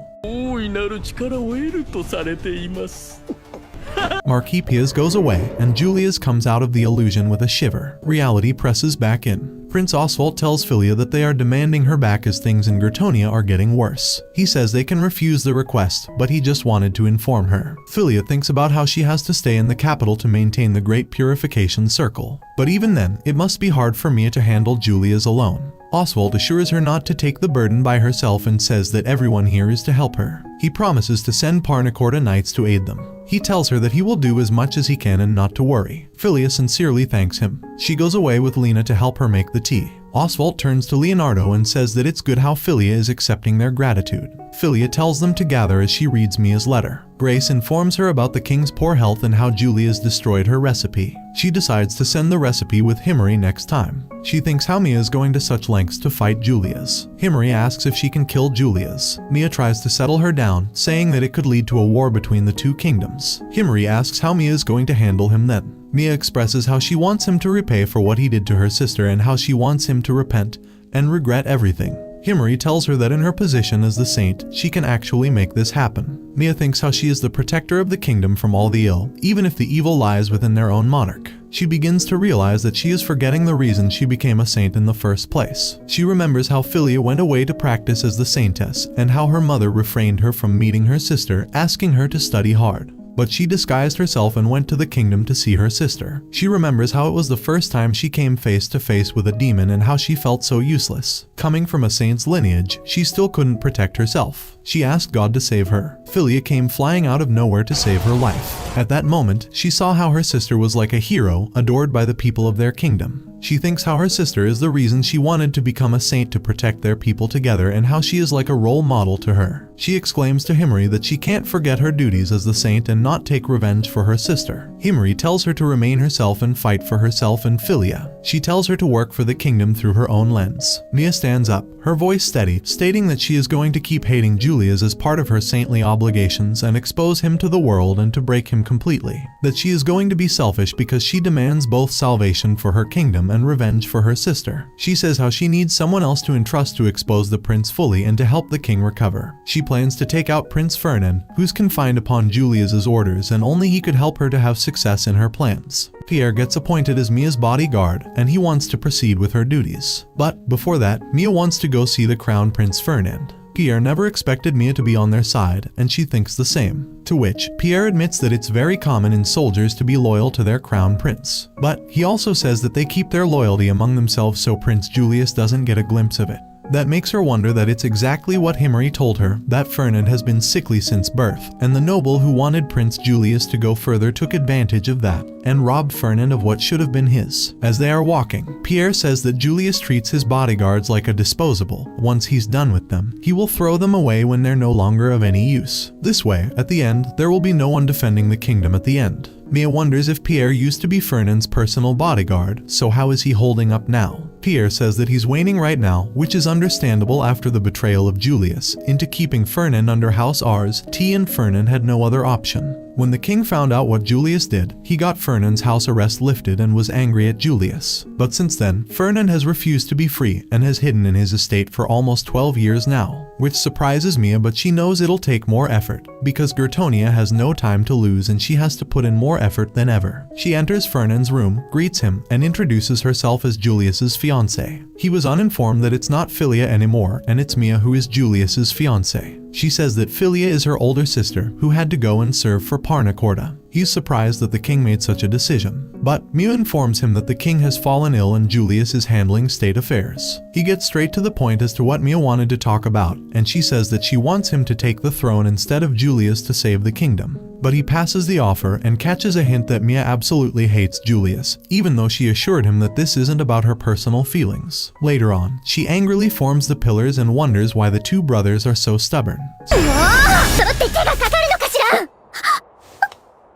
Marquis Piaz goes away, and Julius comes out of the illusion with a shiver. Reality presses back in. Prince Oswald tells Philia that they are demanding her back as things in Gretonia are getting worse. He says they can refuse the request, but he just wanted to inform her. Philia thinks about how she has to stay in the capital to maintain the Great Purification Circle. But even then, it must be hard for Mia to handle Julius alone. Oswald assures her not to take the burden by herself and says that everyone here is to help her. He promises to send Parnacorda knights to aid them. He tells her that he will do as much as he can and not to worry. Philia sincerely thanks him. She goes away with Lena to help her make the tea. Oswald turns to Leonardo and says that it's good how Philia is accepting their gratitude. Philia tells them to gather as she reads Mia's letter. Grace informs her about the king's poor health and how Julius destroyed her recipe. She decides to send the recipe with Himary next time. She thinks how Mia is going to such lengths to fight Julius. Himary asks if she can kill Julius. Mia tries to settle her down, saying that it could lead to a war between the two kingdoms. Himary asks how Mia is going to handle him then. Mia expresses how she wants him to repay for what he did to her sister and how she wants him to repent and regret everything. Himary tells her that in her position as the saint, she can actually make this happen. Mia thinks how she is the protector of the kingdom from all the ill, even if the evil lies within their own monarch. She begins to realize that she is forgetting the reason she became a saint in the first place. She remembers how Philia went away to practice as the saintess, and how her mother refrained her from meeting her sister, asking her to study hard. But she disguised herself and went to the kingdom to see her sister. She remembers how it was the first time she came face to face with a demon and how she felt so useless. Coming from a saint's lineage, she still couldn't protect herself. She asked God to save her. Philia came flying out of nowhere to save her life. At that moment, she saw how her sister was like a hero, adored by the people of their kingdom. She thinks how her sister is the reason she wanted to become a saint to protect their people together and how she is like a role model to her. She exclaims to Himary that she can't forget her duties as the saint and not take revenge for her sister. Himary tells her to remain herself and fight for herself and Philia. She tells her to work for the kingdom through her own lens. Mia stands up, her voice steady, stating that she is going to keep hating Julius as part of her saintly obligations and expose him to the world and to break him completely. That she is going to be selfish because she demands both salvation for her kingdom and revenge for her sister. She says how she needs someone else to entrust to expose the prince fully and to help the king recover. She plans to take out Prince Ferdinand, who's confined upon Julius's orders, and only he could help her to have success in her plans. Pierre gets appointed as Mia's bodyguard, and he wants to proceed with her duties. But before that, Mia wants to go see the Crown Prince Ferdinand. Pierre never expected Mia to be on their side, and she thinks the same. To which, Pierre admits that it's very common in soldiers to be loyal to their crown prince. But he also says that they keep their loyalty among themselves so Prince Julius doesn't get a glimpse of it. That makes her wonder that it's exactly what Himari told her, that Fernand has been sickly since birth, and the noble who wanted Prince Julius to go further took advantage of that and robbed Fernand of what should have been his. As they are walking, Pierre says that Julius treats his bodyguards like a disposable. Once he's done with them, he will throw them away when they're no longer of any use. This way, at the end, there will be no one defending the kingdom at the end. Mia wonders if Pierre used to be Fernand's personal bodyguard, so how is he holding up now? Pierre says that he's waning right now, which is understandable after the betrayal of Julius into keeping Fernand under House Ars. T and Fernand had no other option. When the king found out what Julius did, he got Fernand's house arrest lifted and was angry at Julius. But since then, Fernand has refused to be free and has hidden in his estate for almost 12 years now, which surprises Mia, but she knows it'll take more effort because Gertonia has no time to lose and she has to put in more effort than ever. She enters Fernand's room, greets him, and introduces herself as Julius's fiancée. He was uninformed that it's not Philia anymore and it's Mia who is Julius's fiancée. She says that Philia is her older sister who had to go and serve for Parnacorda. He's surprised that the king made such a decision, but Mia informs him that the king has fallen ill and Julius is handling state affairs. He gets straight to the point as to what Mia wanted to talk about, and she says that she wants him to take the throne instead of Julius to save the kingdom. But he passes the offer and catches a hint that Mia absolutely hates Julius, even though she assured him that this isn't about her personal feelings. Later on, she angrily forms the pillars and wonders why the two brothers are so stubborn.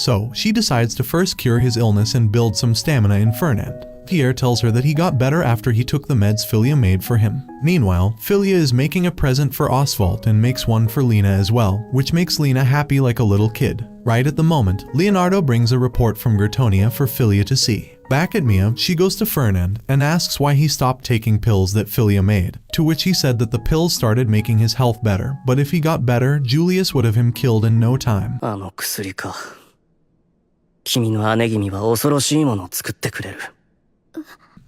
So, she decides to first cure his illness and build some stamina in Fernand. Pierre tells her that he got better after he took the meds Philia made for him. Meanwhile, Philia is making a present for Oswald and makes one for Lena as well, which makes Lena happy like a little kid. Right at the moment, Leonardo brings a report from Gertonia for Philia to see. Back at Mia, she goes to Fernand and asks why he stopped taking pills that Philia made, to which he said that the pills started making his health better, but if he got better, Julius would have him killed in no time. 君の姉君は恐ろしいものを作ってくれる。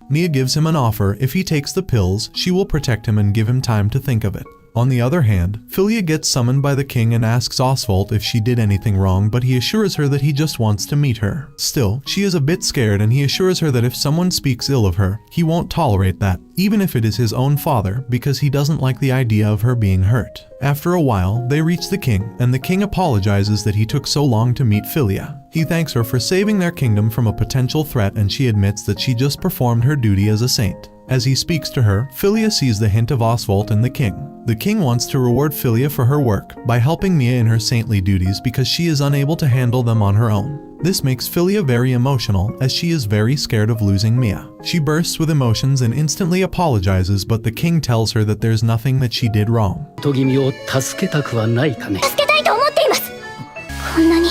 Mia gives him an offer. If he takes the pills, she will protect him and give him time to think of it. On the other hand, Philia gets summoned by the king and asks Oswald if she did anything wrong, but he assures her that he just wants to meet her. Still, she is a bit scared and he assures her that if someone speaks ill of her, he won't tolerate that, even if it is his own father, because he doesn't like the idea of her being hurt. After a while, they reach the king, and the king apologizes that he took so long to meet Philia. He thanks her for saving their kingdom from a potential threat, and she admits that she just performed her duty as a saint. As he speaks to her, Philia sees the hint of Oswald and the king. The king wants to reward Philia for her work by helping Mia in her saintly duties because she is unable to handle them on her own. This makes Philia very emotional as she is very scared of losing Mia. She bursts with emotions and instantly apologizes, but the king tells her that there's nothing that she did wrong. 君を助けたくはないかね。助けたいと思っています。こんなに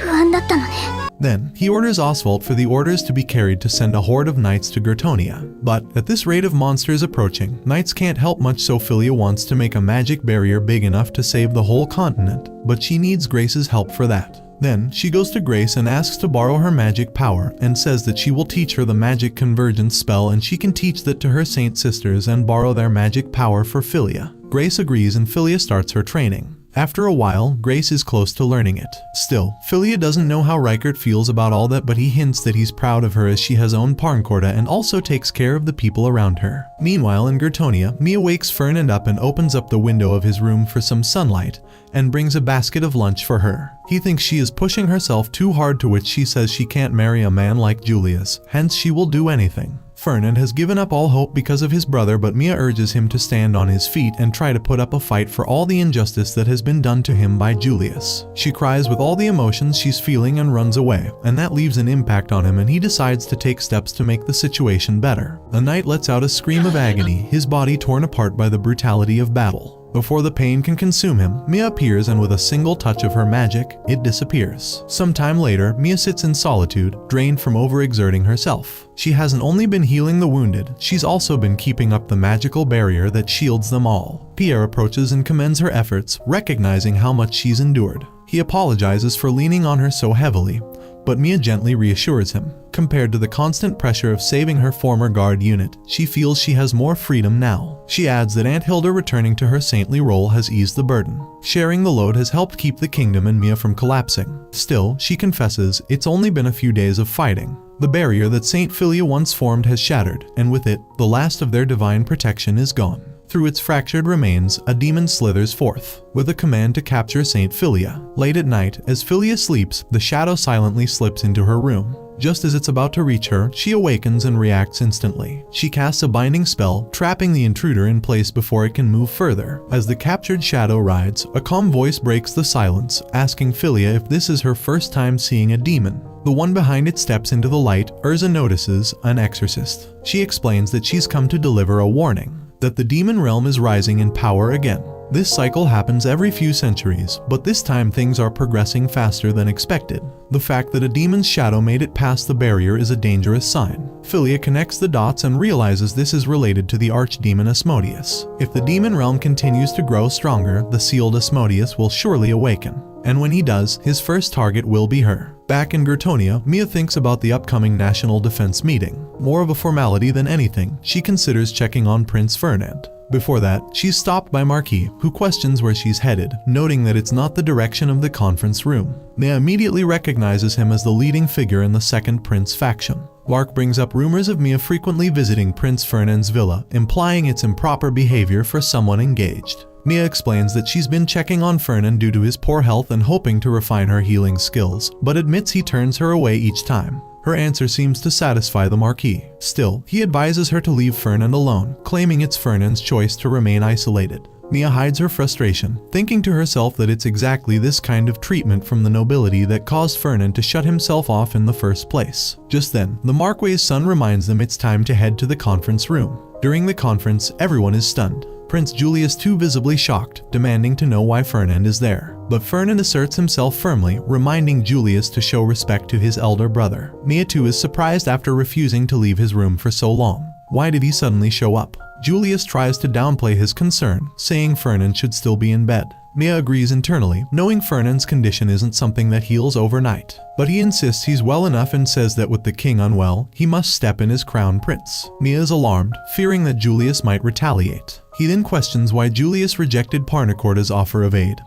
不安だったのね。 Then, he orders Oswald for the orders to be carried to send a horde of knights to Gertonia. But, at this rate of monsters approaching, knights can't help much, so Philia wants to make a magic barrier big enough to save the whole continent, but she needs Grace's help for that. Then, she goes to Grace and asks to borrow her magic power and says that she will teach her the magic convergence spell and she can teach that to her saint sisters and borrow their magic power for Philia. Grace agrees and Philia starts her training. After a while, Grace is close to learning it. Still, Philia doesn't know how Rykert feels about all that, but he hints that he's proud of her as she has owned Parncorda and also takes care of the people around her. Meanwhile, in Gertonia, Mia wakes Fernand up and opens up the window of his room for some sunlight and brings a basket of lunch for her. He thinks she is pushing herself too hard, to which she says she can't marry a man like Julius, hence she will do anything. Fernand has given up all hope because of his brother, but Mia urges him to stand on his feet and try to put up a fight for all the injustice that has been done to him by Julius. She cries with all the emotions she's feeling and runs away, and that leaves an impact on him and he decides to take steps to make the situation better. A knight lets out a scream of agony, his body torn apart by the brutality of battle. Before the pain can consume him, Mia appears and with a single touch of her magic, it disappears. Some time later, Mia sits in solitude, drained from overexerting herself. She hasn't only been healing the wounded, she's also been keeping up the magical barrier that shields them all. Pierre approaches and commends her efforts, recognizing how much she's endured. He apologizes for leaning on her so heavily, but Mia gently reassures him. Compared to the constant pressure of saving her former guard unit, she feels she has more freedom now. She adds that Aunt Hilda returning to her saintly role has eased the burden. Sharing the load has helped keep the kingdom and Mia from collapsing. Still, she confesses it's only been a few days of fighting. The barrier that Saint Philia once formed has shattered, and with it, the last of their divine protection is gone. Through its fractured remains, a demon slithers forth, with a command to capture Saint Philia. Late at night, as Philia sleeps, the shadow silently slips into her room. Just as it's about to reach her, she awakens and reacts instantly. She casts a binding spell, trapping the intruder in place before it can move further. As the captured shadow rides, a calm voice breaks the silence, asking Philia if this is her first time seeing a demon. The one behind it steps into the light. Urza notices an exorcist. She explains that she's come to deliver a warning, that the demon realm is rising in power again. This cycle happens every few centuries, but this time things are progressing faster than expected. The fact that a demon's shadow made it past the barrier is a dangerous sign. Philia connects the dots and realizes this is related to the archdemon Asmodeus. If the demon realm continues to grow stronger, the sealed Asmodeus will surely awaken. And when he does, his first target will be her. Back in Gertonia, Mia thinks about the upcoming National Defense meeting. More of a formality than anything, she considers checking on Prince Ferdinand. Before that, she's stopped by Marquis, who questions where she's headed, noting that it's not the direction of the conference room. Mia immediately recognizes him as the leading figure in the Second Prince faction. Mark brings up rumors of Mia frequently visiting Prince Ferdinand's villa, implying it's improper behavior for someone engaged. Mia explains that she's been checking on Ferdinand due to his poor health and hoping to refine her healing skills, but admits he turns her away each time. Her answer seems to satisfy the Marquis. Still, he advises her to leave Ferdinand alone, claiming it's Ferdinand's choice to remain isolated. Mia hides her frustration, thinking to herself that it's exactly this kind of treatment from the nobility that caused Ferdinand to shut himself off in the first place. Just then, the Marquis's son reminds them it's time to head to the conference room. During the conference, everyone is stunned. Prince Julius too visibly shocked, demanding to know why Ferdinand is there. But Ferdinand asserts himself firmly, reminding Julius to show respect to his elder brother. Mia too is surprised after refusing to leave his room for so long. Why did he suddenly show up? Julius tries to downplay his concern, saying Ferdinand should still be in bed. Mia agrees internally, knowing Ferdinand's condition isn't something that heals overnight. But he insists he's well enough and says that with the king unwell, he must step in as crown prince. Mia is alarmed, fearing that Julius might retaliate. He then questions why Julius rejected Parnacorda's offer of aid,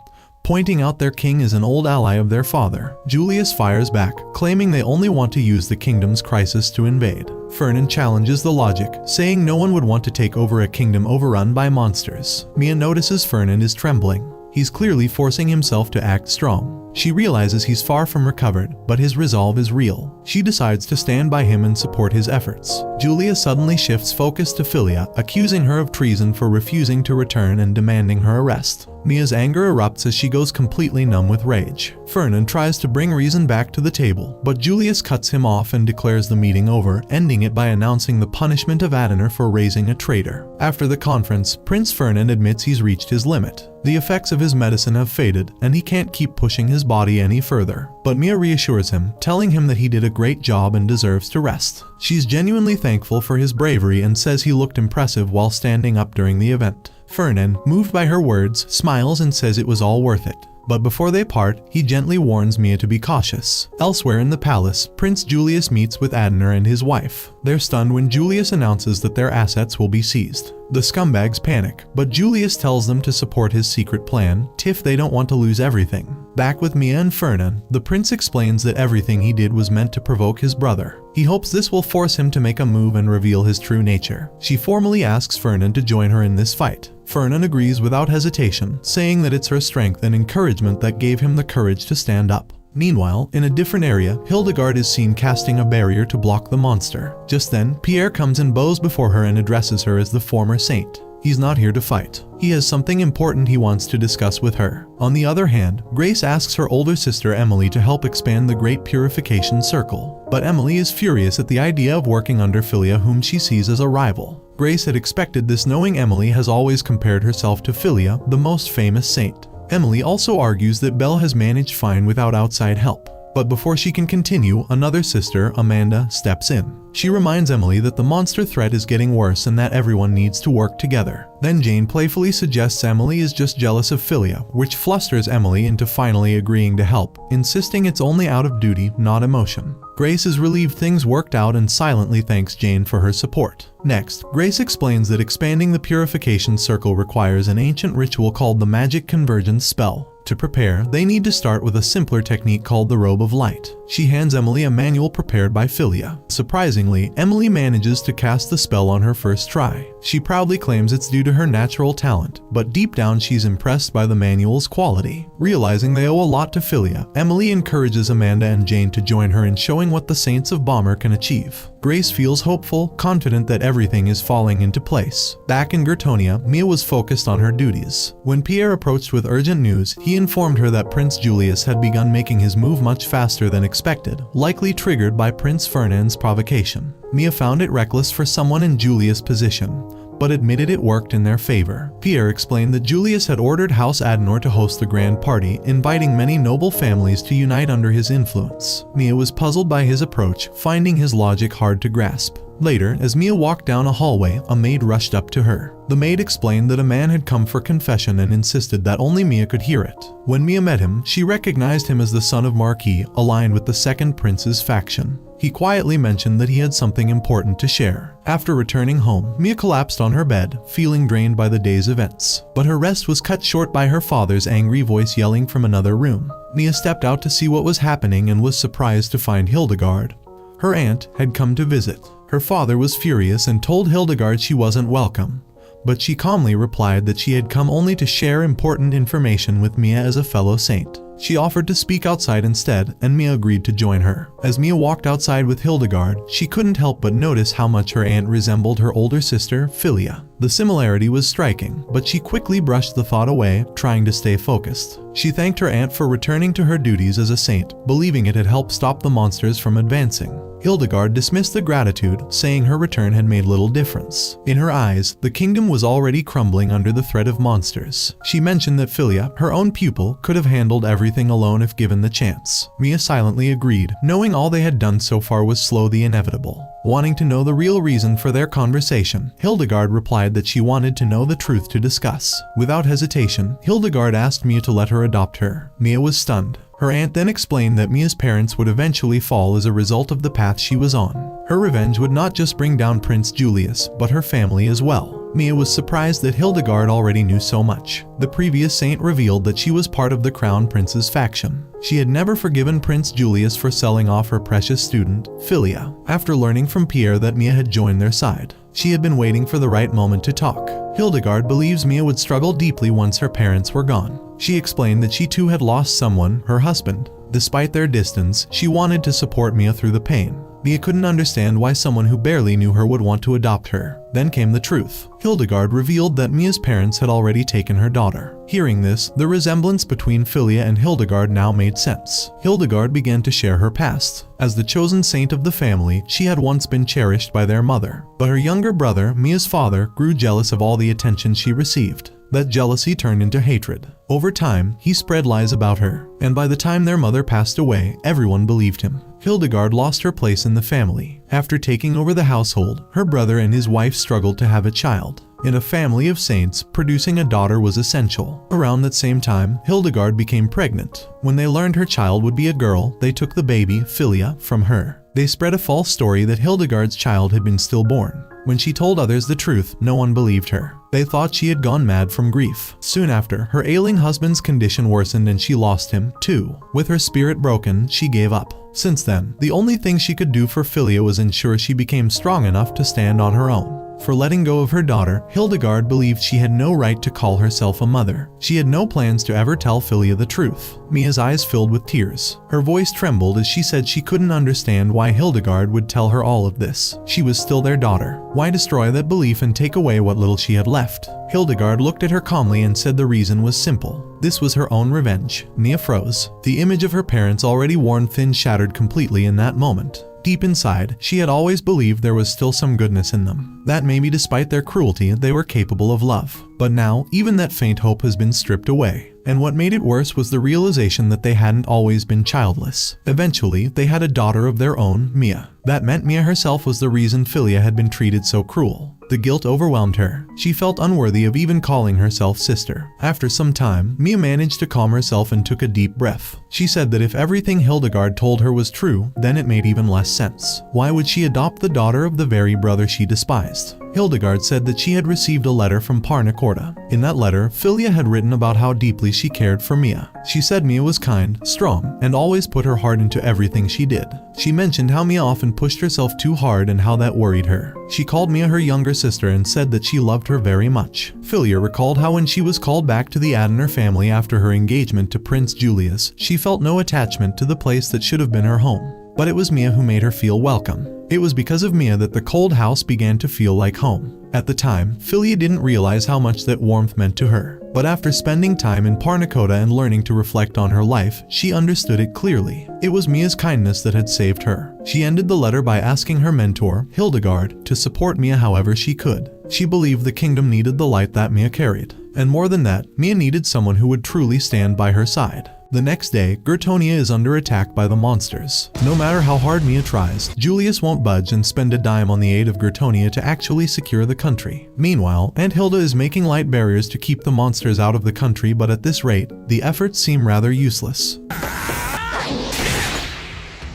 pointing out their king is an old ally of their father. Julius fires back, claiming they only want to use the kingdom's crisis to invade. Ferdinand challenges the logic, saying no one would want to take over a kingdom overrun by monsters. Mia notices Ferdinand is trembling. He's clearly forcing himself to act strong. She realizes he's far from recovered, but his resolve is real. She decides to stand by him and support his efforts. Julia suddenly shifts focus to Philia, accusing her of treason for refusing to return and demanding her arrest. Mia's anger erupts as she goes completely numb with rage. Ferdinand tries to bring reason back to the table, but Julius cuts him off and declares the meeting over, ending it by announcing the punishment of Adenir for raising a traitor. After the conference, Prince Ferdinand admits he's reached his limit. The effects of his medicine have faded, and he can't keep pushing his body any further. But Mia reassures him, telling him that he did a great job and deserves to rest. She's genuinely thankful for his bravery and says he looked impressive while standing up during the event. Ferdinand, moved by her words, smiles and says it was all worth it. But before they part, he gently warns Mia to be cautious. Elsewhere in the palace, Prince Julius meets with Adenir and his wife. They're stunned when Julius announces that their assets will be seized. The scumbags panic, but Julius tells them to support his secret plan, if they don't want to lose everything. Back with Mia and Ferdinand, the prince explains that everything he did was meant to provoke his brother. He hopes this will force him to make a move and reveal his true nature. She formally asks Ferdinand to join her in this fight. Ferdinand agrees without hesitation, saying that it's her strength and encouragement that gave him the courage to stand up. Meanwhile, in a different area, Hildegard is seen casting a barrier to block the monster. Just then, Pierre comes and bows before her and addresses her as the former saint. He's not here to fight. He has something important he wants to discuss with her. On the other hand, Grace asks her older sister Emily to help expand the Great Purification Circle. But Emily is furious at the idea of working under Philia, whom she sees as a rival. Grace had expected this, knowing Emily has always compared herself to Philia, the most famous saint. Emily also argues that Belle has managed fine without outside help. But before she can continue, another sister, Amanda, steps in. She reminds Emily that the monster threat is getting worse and that everyone needs to work together. Then Jane playfully suggests Emily is just jealous of Philia, which flusters Emily into finally agreeing to help, insisting it's only out of duty, not emotion. Grace is relieved things worked out and silently thanks Jane for her support. Next, Grace explains that expanding the purification circle requires an ancient ritual called the Magic Convergence Spell. To prepare, they need to start with a simpler technique called the robe of light. She hands Emily a manual prepared by Philia. Surprisingly, Emily manages to cast the spell on her first try. She proudly claims it's due to her natural talent, but deep down she's impressed by the manual's quality. Realizing they owe a lot to Philia, Emily encourages Amanda and Jane to join her in showing what the Saints of Bomber can achieve. Grace feels hopeful, confident that everything is falling into place. Back in Gertonia, Mia was focused on her duties. When Pierre approached with urgent news, he informed her that Prince Julius had begun making his move much faster than expected, likely triggered by Prince Fernand's provocation. Mia found it reckless for someone in Julius' position, but admitted it worked in their favor. Pierre explained that Julius had ordered House Adenor to host the grand party, inviting many noble families to unite under his influence. Mia was puzzled by his approach, finding his logic hard to grasp. Later, as Mia walked down a hallway, a maid rushed up to her. The maid explained that a man had come for confession and insisted that only Mia could hear it. When Mia met him, she recognized him as the son of Marquis, aligned with the second prince's faction. He quietly mentioned that he had something important to share. After returning home, Mia collapsed on her bed, feeling drained by the day's events. But her rest was cut short by her father's angry voice yelling from another room. Mia stepped out to see what was happening and was surprised to find Hildegard. Her aunt had come to visit. Her father was furious and told Hildegard she wasn't welcome, but she calmly replied that she had come only to share important information with Mia as a fellow saint. She offered to speak outside instead, and Mia agreed to join her. As Mia walked outside with Hildegard, she couldn't help but notice how much her aunt resembled her older sister, Philia. The similarity was striking, but she quickly brushed the thought away, trying to stay focused. She thanked her aunt for returning to her duties as a saint, believing it had helped stop the monsters from advancing. Hildegard dismissed the gratitude, saying her return had made little difference. In her eyes, the kingdom was already crumbling under the threat of monsters. She mentioned that Philia, her own pupil, could have handled everything alone if given the chance. Mia silently agreed, knowing all they had done so far was slow the inevitable. Wanting to know the real reason for their conversation, Hildegard replied that she wanted to know the truth to discuss. Without hesitation, Hildegard asked Mia to let her adopt her. Mia was stunned. Her aunt then explained that Mia's parents would eventually fall as a result of the path she was on. Her revenge would not just bring down Prince Julius, but her family as well. Mia was surprised that Hildegard already knew so much. The previous saint revealed that she was part of the Crown Prince's faction. She had never forgiven Prince Julius for selling off her precious student, Philia. After learning from Pierre that Mia had joined their side, she had been waiting for the right moment to talk. Hildegard believes Mia would struggle deeply once her parents were gone. She explained that she too had lost someone, her husband. Despite their distance, she wanted to support Mia through the pain. Mia couldn't understand why someone who barely knew her would want to adopt her. Then came the truth. Hildegard revealed that Mia's parents had already taken her daughter. Hearing this, the resemblance between Philia and Hildegard now made sense. Hildegard began to share her past. As the chosen saint of the family, she had once been cherished by their mother. But her younger brother, Mia's father, grew jealous of all the attention she received. That jealousy turned into hatred. Over time, he spread lies about her, and by the time their mother passed away, everyone believed him. Hildegard lost her place in the family. After taking over the household, her brother and his wife struggled to have a child. In a family of saints, producing a daughter was essential. Around that same time, Hildegard became pregnant. When they learned her child would be a girl, they took the baby, Philia, from her. They spread a false story that Hildegard's child had been stillborn. When she told others the truth, no one believed her. They thought she had gone mad from grief. Soon after, her ailing husband's condition worsened and she lost him, too. With her spirit broken, she gave up. Since then, the only thing she could do for Philia was ensure she became strong enough to stand on her own. For letting go of her daughter, Hildegard believed she had no right to call herself a mother. She had no plans to ever tell Philia the truth. Mia's eyes filled with tears. Her voice trembled as she said she couldn't understand why Hildegard would tell her all of this. She was still their daughter. Why destroy that belief and take away what little she had left? Hildegard looked at her calmly and said the reason was simple. This was her own revenge. Mia froze. The image of her parents, already worn thin, shattered completely in that moment. Deep inside, she had always believed there was still some goodness in them. That maybe despite their cruelty, they were capable of love. But now, even that faint hope has been stripped away. And what made it worse was the realization that they hadn't always been childless. Eventually, they had a daughter of their own, Mia. That meant Mia herself was the reason Philia had been treated so cruel. The guilt overwhelmed her. She felt unworthy of even calling herself sister. After some time, Mia managed to calm herself and took a deep breath. She said that if everything Hildegard told her was true, then it made even less sense. Why would she adopt the daughter of the very brother she despised? Hildegard said that she had received a letter from Parnacorda. In that letter, Filia had written about how deeply she cared for Mia. She said Mia was kind, strong, and always put her heart into everything she did. She mentioned how Mia often pushed herself too hard and how that worried her. She called Mia her younger sister and said that she loved her very much. Filia recalled how when she was called back to the Adiner family after her engagement to Prince Julius, she felt no attachment to the place that should have been her home. But it was Mia who made her feel welcome. It was because of Mia that the cold house began to feel like home. At the time, Filia didn't realize how much that warmth meant to her. But after spending time in Parnacoda and learning to reflect on her life, she understood it clearly. It was Mia's kindness that had saved her. She ended the letter by asking her mentor, Hildegard, to support Mia however she could. She believed the kingdom needed the light that Mia carried. And more than that, Mia needed someone who would truly stand by her side. The next day, Gertonia is under attack by the monsters. No matter how hard Mia tries, Julius won't budge and spend a dime on the aid of Gertonia to actually secure the country. Meanwhile, Aunt Hilda is making light barriers to keep the monsters out of the country, but at this rate, the efforts seem rather useless.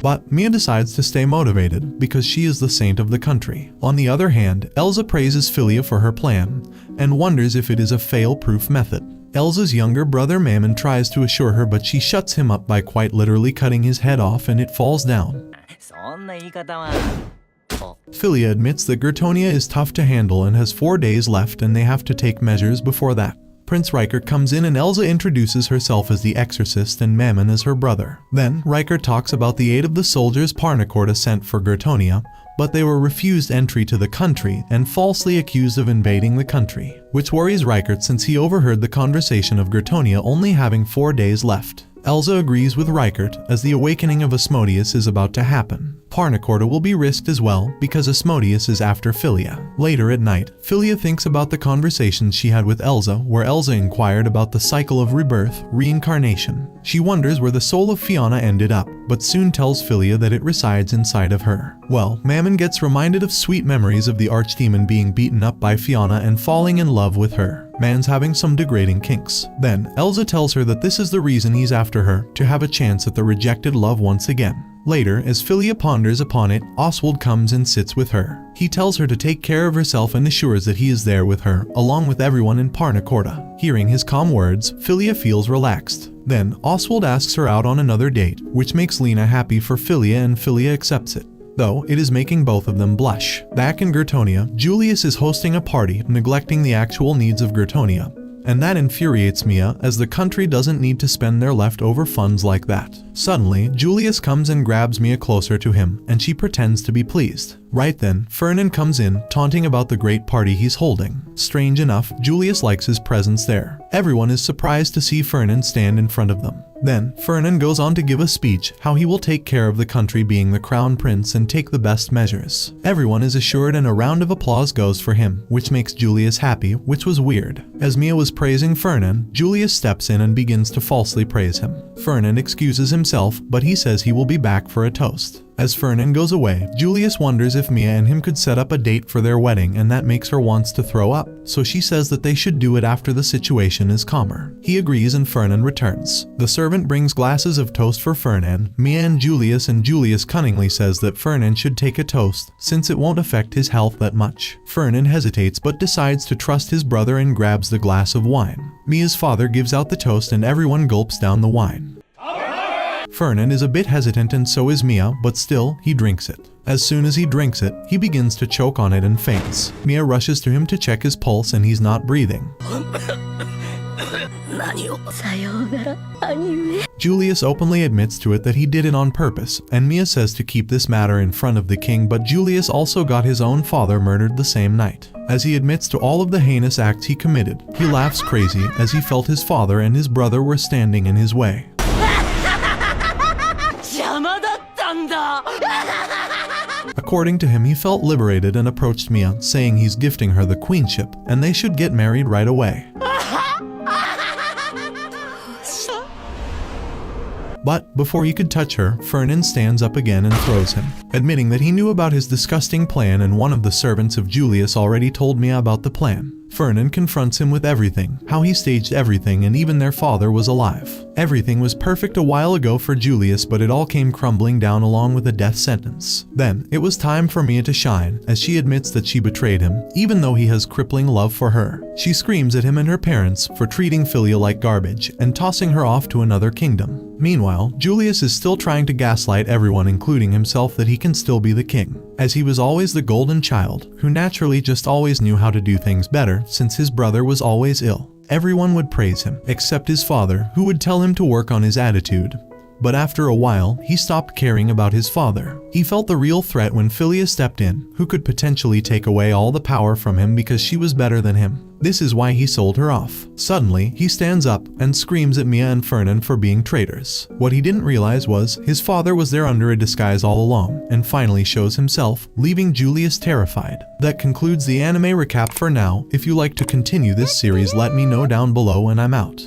But Mia decides to stay motivated because she is the saint of the country. On the other hand, Elsa praises Filia for her plan and wonders if it is a fail-proof method. Elsa's younger brother Mammon tries to assure her, but she shuts him up by quite literally cutting his head off and it falls down. Filia admits that Gertonia is tough to handle and has 4 days left and they have to take measures before that. Prince Rikert comes in and Elsa introduces herself as the exorcist and Mammon as her brother. Then, Rikert talks about the aid of the soldiers Parnacorda sent for Gertonia, but they were refused entry to the country and falsely accused of invading the country, which worries Rikert since he overheard the conversation of Gertonia only having 4 days left. Elsa agrees with Rikert as the awakening of Asmodeus is about to happen. Parnacorda will be risked as well because Asmodeus is after Filia. Later at night, Filia thinks about the conversation she had with Elsa, where Elsa inquired about the cycle of rebirth, reincarnation. She wonders where the soul of Fiona ended up, but soon tells Filia that it resides inside of her. Well, Mammon gets reminded of sweet memories of the archdemon being beaten up by Fiona and falling in love with her. Man's having some degrading kinks. Then, Elsa tells her that this is the reason he's after her, to have a chance at the rejected love once again. Later, as Filia ponders upon it, Oswald comes and sits with her. He tells her to take care of herself and assures that he is there with her, along with everyone in Parnacorda. Hearing his calm words, Filia feels relaxed. Then, Oswald asks her out on another date, which makes Lena happy for Filia and Filia accepts it, though it is making both of them blush. Back in Gertonia, Julius is hosting a party, neglecting the actual needs of Gertonia. And that infuriates Mia, as the country doesn't need to spend their leftover funds like that. Suddenly, Julius comes and grabs Mia closer to him, and she pretends to be pleased. Right then, Fernan comes in, taunting about the great party he's holding. Strange enough, Julius likes his presence there. Everyone is surprised to see Fernan stand in front of them. Then, Fernan goes on to give a speech how he will take care of the country being the crown prince and take the best measures. Everyone is assured and a round of applause goes for him, which makes Julius happy, which was weird. As Mia was praising Fernan, Julius steps in and begins to falsely praise him. Fernan excuses himself, but he says he will be back for a toast. As Fernan goes away, Julius wonders if Mia and him could set up a date for their wedding, and that makes her wants to throw up, so she says that they should do it after the situation is calmer. He agrees and Fernan returns. The servant brings glasses of toast for Fernan, Mia and Julius cunningly says that Fernan should take a toast, since it won't affect his health that much. Fernan hesitates but decides to trust his brother and grabs the glass of wine. Mia's father gives out the toast and everyone gulps down the wine. Fernan is a bit hesitant and so is Mia, but still, he drinks it. As soon as he drinks it, he begins to choke on it and faints. Mia rushes to him to check his pulse and he's not breathing. Julius openly admits to it that he did it on purpose, and Mia says to keep this matter in front of the king, but Julius also got his own father murdered the same night. As he admits to all of the heinous acts he committed, he laughs crazy as he felt his father and his brother were standing in his way. According to him, he felt liberated and approached Mia, saying he's gifting her the queenship, and they should get married right away. But before he could touch her, Fernan stands up again and throws him, admitting that he knew about his disgusting plan and one of the servants of Julius already told Mia about the plan. Fernan confronts him with everything, how he staged everything and even their father was alive. Everything was perfect a while ago for Julius, but it all came crumbling down along with a death sentence. Then, it was time for Mia to shine, as she admits that she betrayed him, even though he has crippling love for her. She screams at him and her parents for treating Philia like garbage and tossing her off to another kingdom. Meanwhile, Julius is still trying to gaslight everyone, including himself, that he can still be the king, as he was always the golden child, who naturally just always knew how to do things better since his brother was always ill. Everyone would praise him, except his father, who would tell him to work on his attitude. But after a while, he stopped caring about his father. He felt the real threat when Philia stepped in, who could potentially take away all the power from him because she was better than him. This is why he sold her off. Suddenly, he stands up and screams at Mia and Fernan for being traitors. What he didn't realize was his father was there under a disguise all along, and finally shows himself, leaving Julius terrified. That concludes the anime recap for now. If you like to continue this series, let me know down below and I'm out.